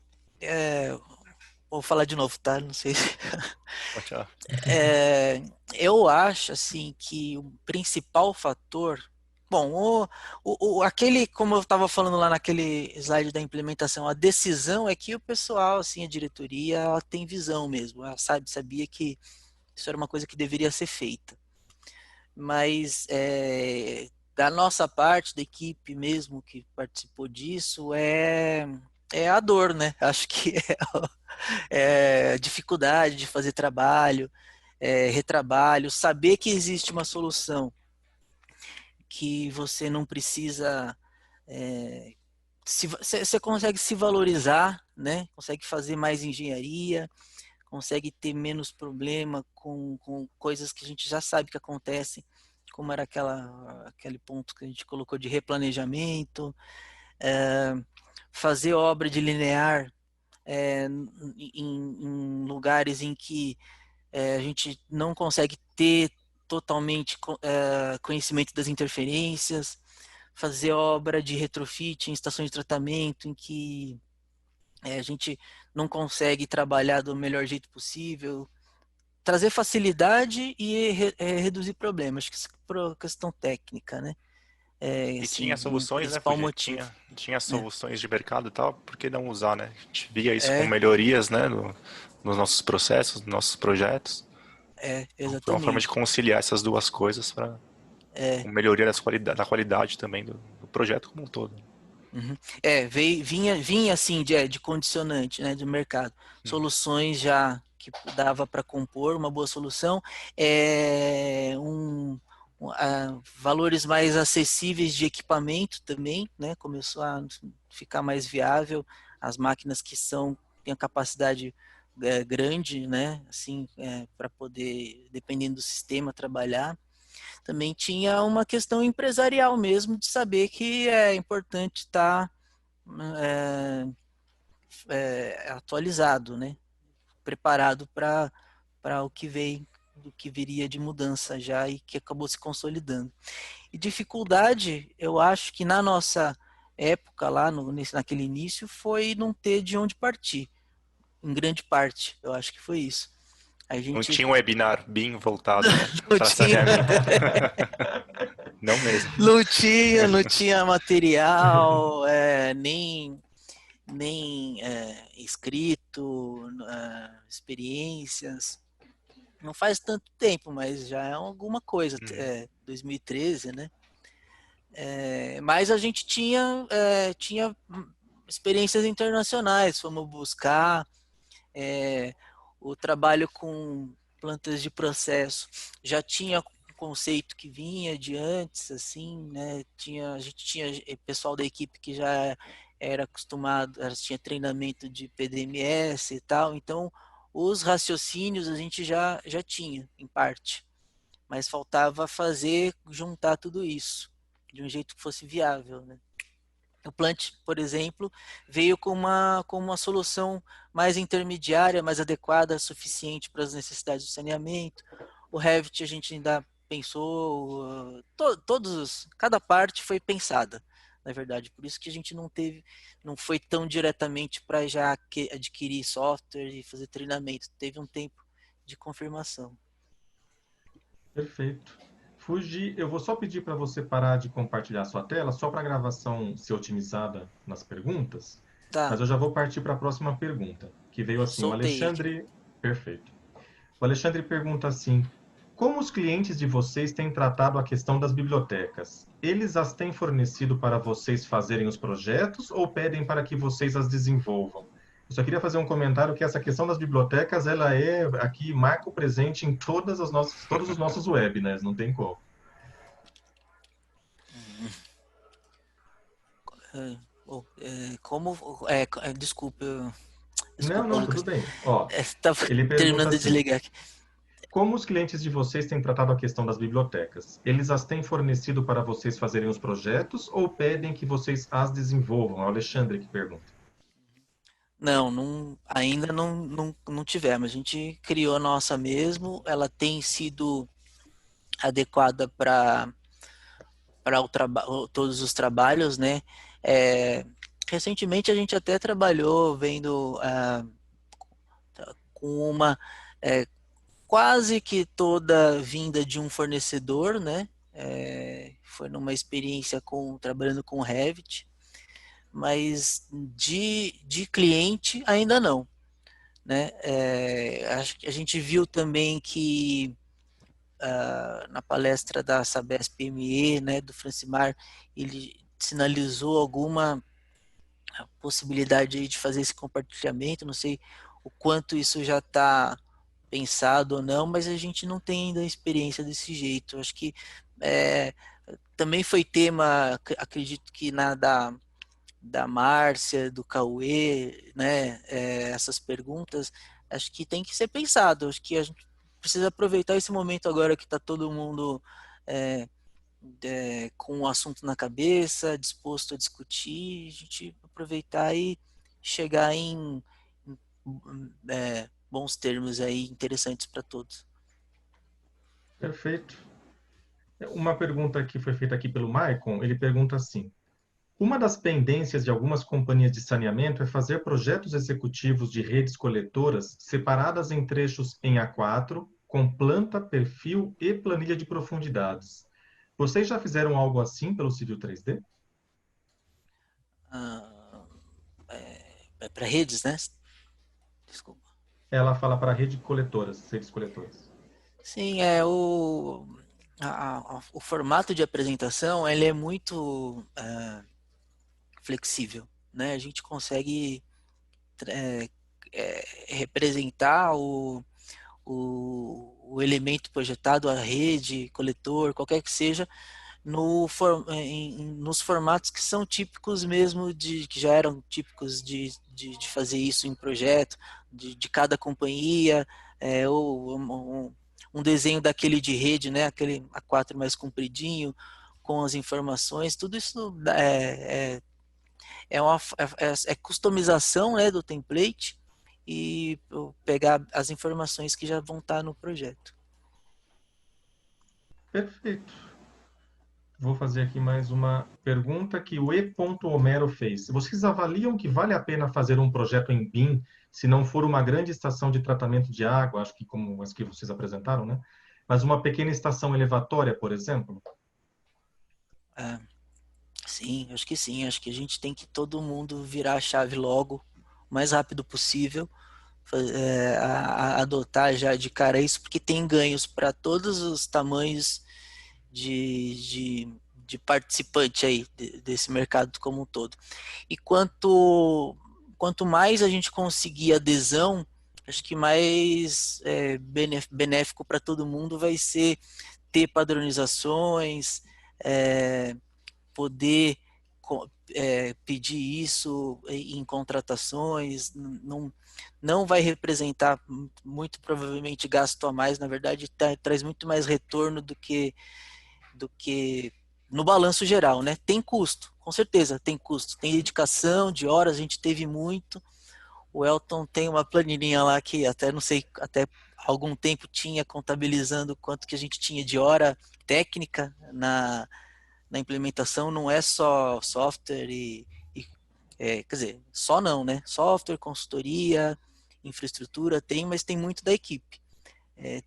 vou falar de novo, tá? Não sei. Tchau. Eu acho assim que o principal fator, bom, aquele, como eu estava falando lá naquele slide da implementação, a decisão é que o pessoal, assim, a diretoria, ela tem visão mesmo, ela sabia que isso era uma coisa que deveria ser feita. Mas da nossa parte, da equipe mesmo que participou disso, é a dor, né? Acho que é a dificuldade de fazer trabalho, retrabalho, saber que existe uma solução, que você não precisa. Você consegue se valorizar, né? Consegue fazer mais engenharia, consegue ter menos problema com coisas que a gente já sabe que acontecem, como era aquele ponto que a gente colocou de replanejamento, fazer obra de linear em lugares em que a gente não consegue ter totalmente conhecimento das interferências, fazer obra de retrofit em estações de tratamento em que a gente não consegue trabalhar do melhor jeito possível, trazer facilidade e reduzir problemas, acho que isso é por questão técnica, né? E Assim, tinha um soluções, né, principal Fuji? motivo. Tinha É, soluções de mercado e tal, por que não usar, né? A gente via isso com é, melhorias, né, nos nossos processos, nos nossos projetos. Foi uma forma de exatamente. conciliar essas duas coisas para com melhoria da qualidade também do projeto como um todo. Uhum. Vinha assim de condicionante, né, do mercado. Soluções já que dava para compor uma boa solução, valores mais acessíveis de equipamento também, né, começou a ficar mais viável, as máquinas que têm a capacidade grande, né, assim, para poder, dependendo do sistema, trabalhar. Também tinha uma questão empresarial mesmo, de saber que é importante estar atualizado, né? Preparado para o que veio, do que viria de mudança já e que acabou se consolidando. E dificuldade, eu acho que na nossa época, lá naquele início, foi não ter de onde partir. Em grande parte, eu acho que foi isso. A Não gente tinha um webinar BIM voltado, né, não para tinha, saneamento. Não mesmo. não tinha material, nem escrito, experiências. Não faz tanto tempo, mas já é alguma coisa, 2013, né? Mas a gente tinha experiências internacionais, fomos buscar o trabalho com plantas de processo. Já tinha um conceito que vinha de antes, assim, né? A gente tinha pessoal da equipe que já era acostumado, tinha treinamento de PDMS e tal, então os raciocínios a gente já tinha, em parte, mas faltava juntar tudo isso de um jeito que fosse viável, né? O Plant, por exemplo, veio com uma solução mais intermediária, mais adequada, suficiente para as necessidades do saneamento. O Revit a gente ainda pensou, cada parte foi pensada, na verdade. Por isso que a gente não foi tão diretamente para já adquirir software e fazer treinamento. Teve um tempo de confirmação. Perfeito. Fuji, eu vou só pedir para você parar de compartilhar sua tela, só para a gravação ser otimizada nas perguntas, Tá, mas eu já vou partir para a próxima pergunta, que veio assim, o soltei aqui. Alexandre... Perfeito. O Alexandre pergunta assim, como os clientes de vocês têm tratado a questão das bibliotecas? Eles as têm fornecido para vocês fazerem os projetos ou pedem para que vocês as desenvolvam? Eu só queria fazer um comentário que essa questão das bibliotecas, ela é aqui marco presente em todos os nossos webinars, não tem como. Como, desculpa, Não, não, Lucas. tudo bem. Ó, Estava ele pergunta terminando de assim, desligar aqui. como os clientes de vocês têm tratado a questão das bibliotecas? Eles as têm fornecido para vocês fazerem os projetos ou pedem que vocês as desenvolvam? É o Alexandre que pergunta. Ainda não tivemos. A gente criou a nossa mesmo, ela tem sido adequada para todos os trabalhos, né? Recentemente a gente até trabalhou vendo com uma quase que toda vinda de um fornecedor, né? Foi numa experiência trabalhando com Revit, mas de cliente ainda não, né? Acho que a gente viu também que na palestra da Sabesp ME, né, do Francimar, ele sinalizou alguma possibilidade de fazer esse compartilhamento, não sei o quanto isso já está pensado ou não, mas a gente não tem ainda experiência desse jeito. Acho que é, também foi tema, acredito que da Márcia, do Cauê, né, essas perguntas, acho que tem que ser pensado. Acho que a gente precisa aproveitar esse momento agora que está todo mundo é, com o assunto na cabeça, disposto a discutir, a gente aproveitar e chegar em bons termos aí, interessantes para todos. Perfeito. Uma pergunta que foi feita aqui pelo Maicon, ele pergunta assim, uma das pendências de algumas companhias de saneamento é fazer projetos executivos de redes coletoras separadas em trechos em A4, com planta, perfil e planilha de profundidades. Vocês já fizeram algo assim pelo Civil 3D? Ah, para redes, né? Desculpa. Ela fala para rede coletoras, redes coletoras. Sim, o formato de apresentação ele é muito flexível, né? A gente consegue representar o elemento projetado, a rede, coletor, qualquer que seja, nos formatos que são típicos mesmo, que já eram típicos de fazer isso em projeto, de cada companhia, ou um desenho daquele de rede, né, aquele A4 mais compridinho, com as informações, tudo isso é customização, né, do template e pegar as informações que já vão estar no projeto. Perfeito. Vou fazer aqui mais uma pergunta que o E. Homero fez. Vocês avaliam que vale a pena fazer um projeto em BIM se não for uma grande estação de tratamento de água, acho que como as que vocês apresentaram, né? Mas uma pequena estação elevatória, por exemplo? Sim, acho que sim. Acho que a gente tem que todo mundo virar a chave logo, o mais rápido possível, adotar já de cara isso, porque tem ganhos para todos os tamanhos de participante aí desse mercado como um todo. E quanto mais a gente conseguir adesão, acho que mais benéfico para todo mundo vai ser ter padronizações, poder pedir isso em contratações, não vai representar muito provavelmente gasto a mais, na verdade traz muito mais retorno do que no balanço geral, né? Tem custo, com certeza tem custo, tem dedicação de horas, a gente teve muito. O Elton tem uma planilhinha lá que até não sei, até algum tempo tinha contabilizando quanto que a gente tinha de hora técnica na implementação, não é só software quer dizer, só não, né? Software, consultoria, infraestrutura tem, mas tem muito da equipe.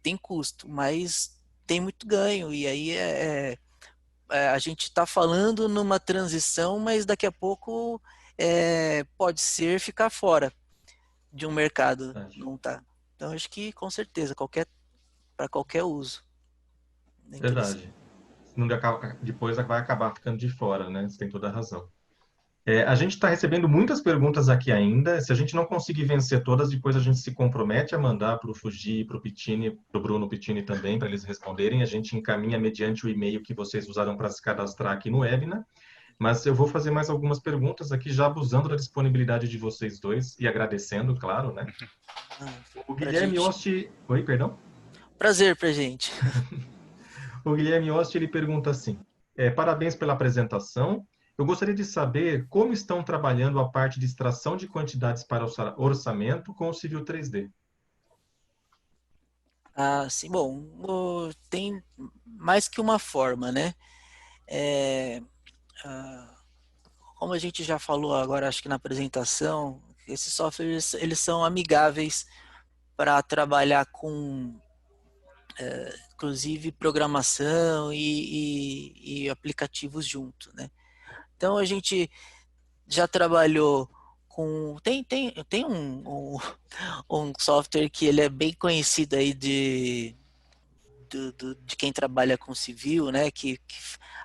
Tem custo, mas tem muito ganho, e aí a gente está falando numa transição, mas daqui a pouco pode ser ficar fora de um mercado, não tá? Então acho que com certeza, para qualquer uso. É interessante. Verdade. Depois vai acabar ficando de fora, né? Você tem toda a razão. A gente está recebendo muitas perguntas aqui ainda. Se a gente não conseguir vencer todas, depois a gente se compromete a mandar para o Fuji, para o Pittini, para o Bruno Pittini também, para eles responderem. A gente encaminha mediante o e-mail que vocês usaram para se cadastrar aqui no webinar. Mas eu vou fazer mais algumas perguntas aqui, já abusando da disponibilidade de vocês dois e agradecendo, claro, né? O Guilherme Osti... Oi, perdão? Prazer pra gente. O Guilherme Osti, ele pergunta assim, parabéns pela apresentação. Eu gostaria de saber como estão trabalhando a parte de extração de quantidades para orçamento com o Civil 3D. Sim, bom, tem mais que uma forma, né? Como a gente já falou agora, acho que na apresentação, esses softwares, eles são amigáveis para trabalhar com, inclusive, programação e aplicativos junto, né? Então, a gente já trabalhou com... Tem um software que ele é bem conhecido aí de quem trabalha com civil, né, que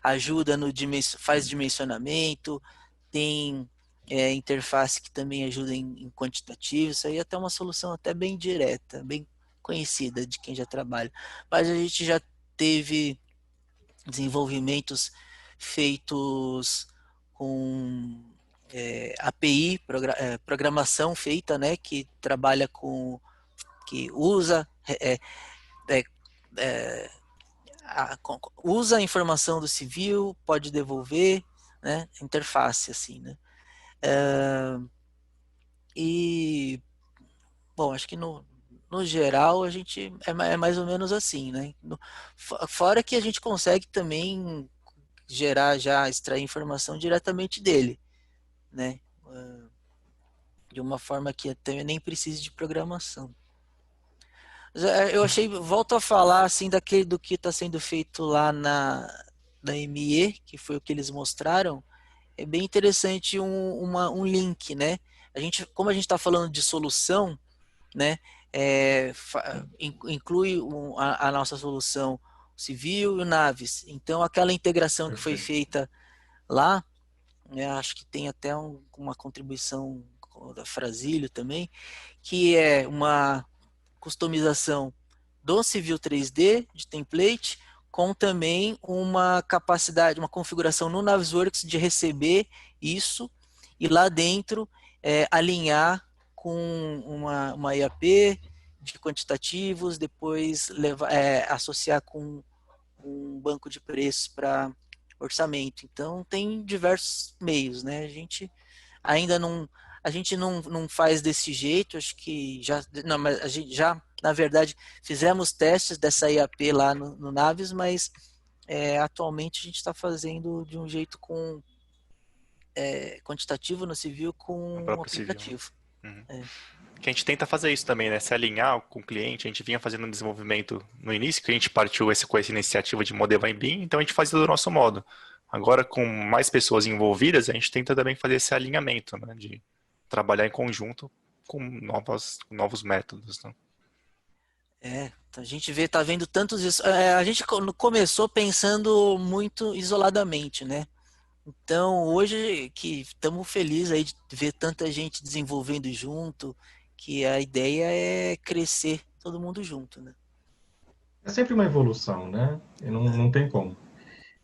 ajuda faz dimensionamento, tem interface que também ajuda em quantitativo, isso aí é até uma solução até bem direta, bem conhecida de quem já trabalha. Mas a gente já teve desenvolvimentos feitos com API, programação feita, né, que trabalha com, que usa usa a informação do civil, pode devolver, né? Interface, assim, né? E, bom, acho que no geral a gente é mais ou menos assim, né? Fora que a gente consegue também extrair informação diretamente dele, né? De uma forma que até nem precise de programação. Eu achei, volto a falar assim do que está sendo feito lá na ME, que foi o que eles mostraram, é bem interessante um link, né? Como a gente está falando de solução, né? Inclui a nossa solução civil e o Naves. Então, aquela integração que foi feita lá, acho que tem até uma contribuição da Frazilio também, que é uma customização do Civil 3D, de template, com também uma capacidade, uma configuração no Navisworks de receber isso e lá dentro alinhar com uma IAP de quantitativos, depois associar com um banco de preços para orçamento. Então tem diversos meios, né? A gente não faz desse jeito, acho que já, não, mas a gente já, na verdade, fizemos testes dessa IAP lá no Naves, mas atualmente a gente está fazendo de um jeito quantitativo no civil com No um próprio civil, né? aplicativo. Uhum. Que a gente tenta fazer isso também, né? Se alinhar com o cliente. A gente vinha fazendo um desenvolvimento no início, que a gente partiu com essa iniciativa de modelar em BIM, então a gente fazia do nosso modo. Agora, com mais pessoas envolvidas, a gente tenta também fazer esse alinhamento, né? De trabalhar em conjunto com novos métodos, né? A gente tá vendo tantos isso. A gente começou pensando muito isoladamente, né? Então, hoje que estamos felizes aí de ver tanta gente desenvolvendo junto, que a ideia é crescer todo mundo junto, né? É sempre uma evolução, né? E não tem como.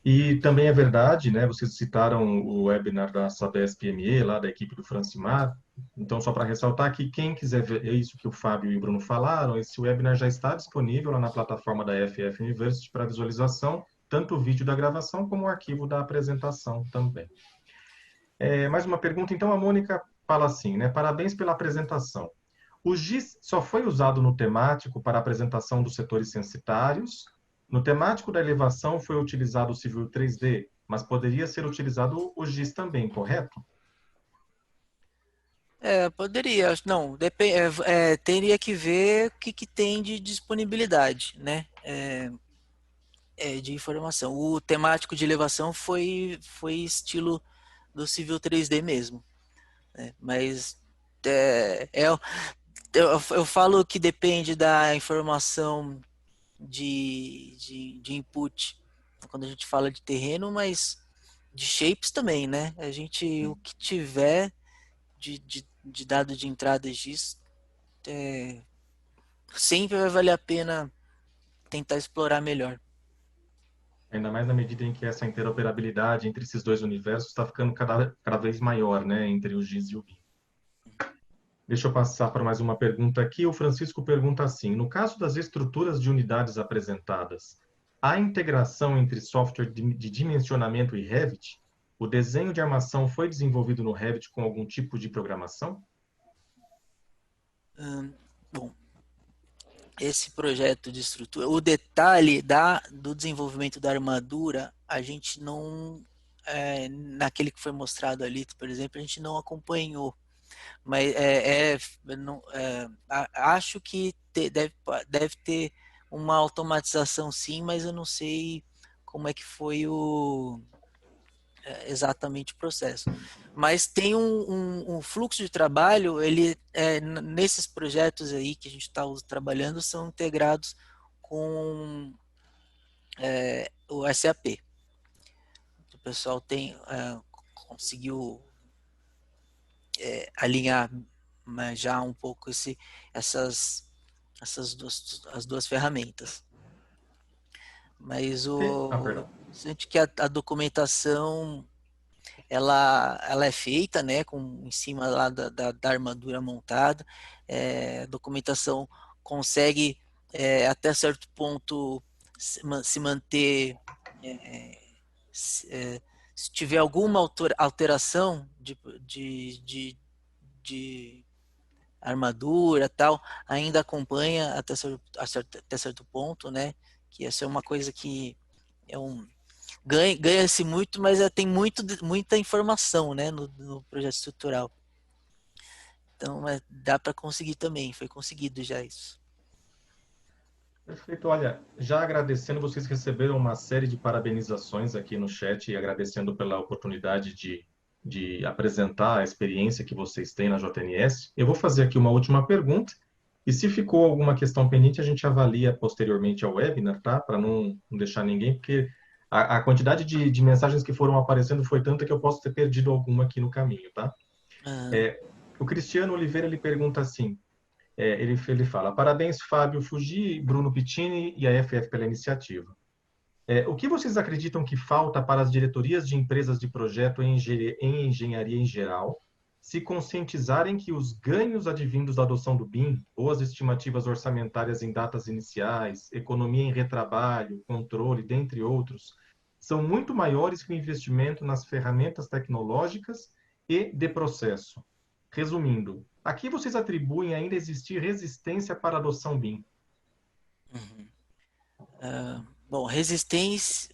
E também é verdade, né? Vocês citaram o webinar da Sabesp ME, lá da equipe do Francimar. Então, só para ressaltar que quem quiser ver isso que o Fábio e o Bruno falaram, esse webinar já está disponível lá na plataforma da FF University para visualização, tanto o vídeo da gravação como o arquivo da apresentação também. Mais uma pergunta, então a Mônica fala assim, né? Parabéns pela apresentação. O GIS só foi usado no temático para a apresentação dos setores censitários. No temático da elevação foi utilizado o Civil 3D, mas poderia ser utilizado o GIS também, correto? Poderia, não, teria que ver o que tem de disponibilidade, né? De informação. O temático de elevação foi estilo do Civil 3D mesmo, né? Mas eu falo que depende da informação de input quando a gente fala de terreno, mas de shapes também, né? O que tiver de dado de entrada GIS, sempre vai valer a pena tentar explorar melhor. Ainda mais na medida em que essa interoperabilidade entre esses dois universos está ficando cada vez maior, né? Entre o GIS e o BIM. Deixa eu passar para mais uma pergunta aqui. O Francisco pergunta assim: no caso das estruturas de unidades apresentadas, há integração entre software de dimensionamento e Revit? O desenho de armação foi desenvolvido no Revit com algum tipo de programação? Bom, esse projeto de estrutura, o detalhe do desenvolvimento da armadura, a gente não, naquele que foi mostrado ali, por exemplo, a gente não acompanhou. Mas acho que deve ter uma automatização sim, mas eu não sei como é que foi exatamente o processo. Mas tem um fluxo de trabalho, nesses projetos aí que a gente está trabalhando, são integrados com o SAP. O pessoal conseguiu alinhar já um pouco essas as duas ferramentas. Mas sente que a documentação ela é feita, né, em cima lá da armadura montada. A documentação consegue até certo ponto se manter. Se tiver alguma alteração de armadura tal, ainda acompanha até certo ponto, né? Que essa é uma coisa que ganha-se muito, mas tem muita informação, né, no projeto estrutural. Então, dá para conseguir também, foi conseguido já isso. Perfeito. Olha, já agradecendo, vocês receberam uma série de parabenizações aqui no chat e agradecendo pela oportunidade de apresentar a experiência que vocês têm na JNS. Eu vou fazer aqui uma última pergunta E se ficou alguma questão pendente, a gente avalia posteriormente ao webinar, tá? Para não deixar ninguém, porque a quantidade de mensagens que foram aparecendo foi tanta que eu posso ter perdido alguma aqui no caminho, tá? Ah, O Cristiano Oliveira, ele pergunta assim, ele fala, parabéns Fábio Fugi, Bruno Pittini e a FF pela iniciativa. O que vocês acreditam que falta para as diretorias de empresas de projeto em engenharia em geral se conscientizarem que os ganhos advindos da adoção do BIM, boas estimativas orçamentárias em datas iniciais, economia em retrabalho, controle, dentre outros, são muito maiores que o investimento nas ferramentas tecnológicas e de processo? Resumindo, a que vocês atribuem ainda existir resistência para a adoção BIM? uhum. Bom, resistência.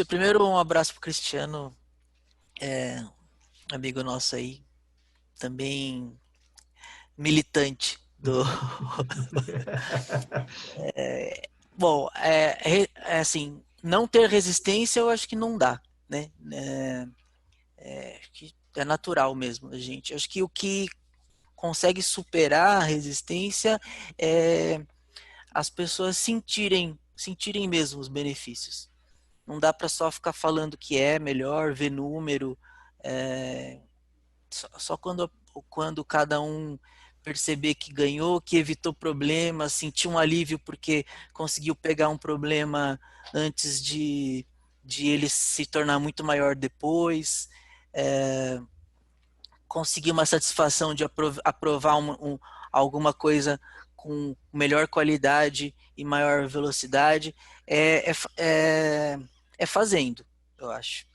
Primeiro, um abraço para o Cristiano, amigo nosso aí, também militante do. Bom, assim, não ter resistência eu acho que não dá, né? Acho que é natural mesmo, a gente. Acho que o que consegue superar a resistência é as pessoas sentirem mesmo os benefícios. Não dá para só ficar falando que é melhor, ver número, é, só quando cada um perceber que ganhou, que evitou problemas, sentir um alívio porque conseguiu pegar um problema antes de ele se tornar muito maior depois, é, conseguir uma satisfação de aprovar alguma coisa com melhor qualidade e maior velocidade, é fazendo, eu acho.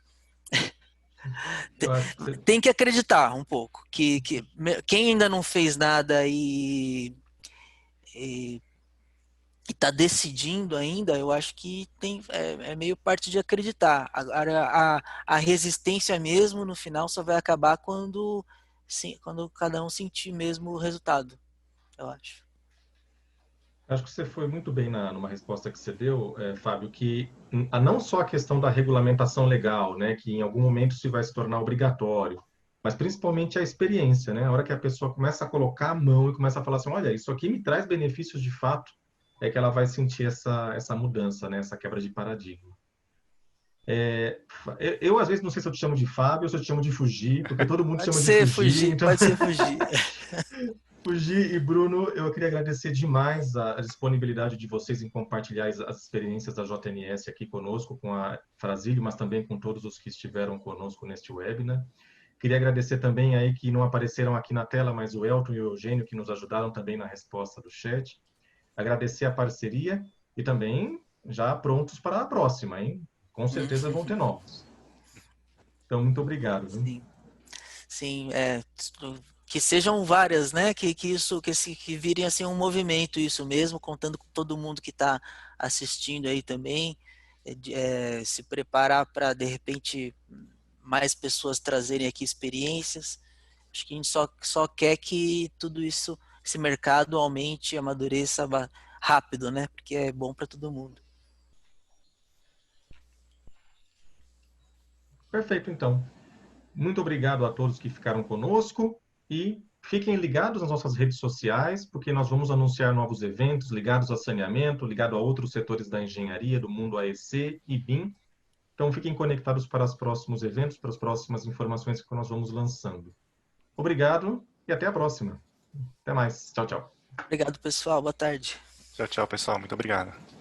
Eu acho que você... Tem que acreditar um pouco que quem ainda não fez nada e está decidindo ainda, eu acho que é meio parte de acreditar. Agora, a resistência mesmo no final só vai acabar quando cada um sentir mesmo o resultado, eu acho. Acho que você foi muito bem numa resposta que você deu, Fábio, que não só a questão da regulamentação legal, né, que em algum momento isso vai se tornar obrigatório, mas principalmente a experiência, né, a hora que a pessoa começa a colocar a mão e começa a falar assim, olha, isso aqui me traz benefícios de fato, é que ela vai sentir essa mudança, né, essa quebra de paradigma. Eu, às vezes, não sei se eu te chamo de Fábio ou se eu te chamo de Fugi, porque todo mundo chama de Fugi, então... Pode ser fugir. Fugi e Bruno, eu queria agradecer demais a disponibilidade de vocês em compartilhar as experiências da JNS aqui conosco, com a Frazilio, mas também com todos os que estiveram conosco neste webinar. Queria agradecer também aí que não apareceram aqui na tela, mas o Elton e o Eugênio que nos ajudaram também na resposta do chat. Agradecer a parceria e também já prontos para a próxima, hein? Com certeza vão ter novos. Então, muito obrigado. Viu? Sim, sim, que sejam várias, né? Que virem assim um movimento isso mesmo, contando com todo mundo que está assistindo aí também, se preparar para de repente mais pessoas trazerem aqui experiências. Acho que a gente só quer que tudo isso, esse mercado aumente, amadureça rápido, né? Porque é bom para todo mundo. Perfeito, então. Muito obrigado a todos que ficaram conosco e fiquem ligados nas nossas redes sociais, porque nós vamos anunciar novos eventos ligados a saneamento, ligado a outros setores da engenharia, do mundo AEC e BIM. Então, fiquem conectados para os próximos eventos, para as próximas informações que nós vamos lançando. Obrigado e até a próxima. Até mais. Tchau, tchau. Obrigado, pessoal. Boa tarde. Tchau, tchau, pessoal. Muito obrigado.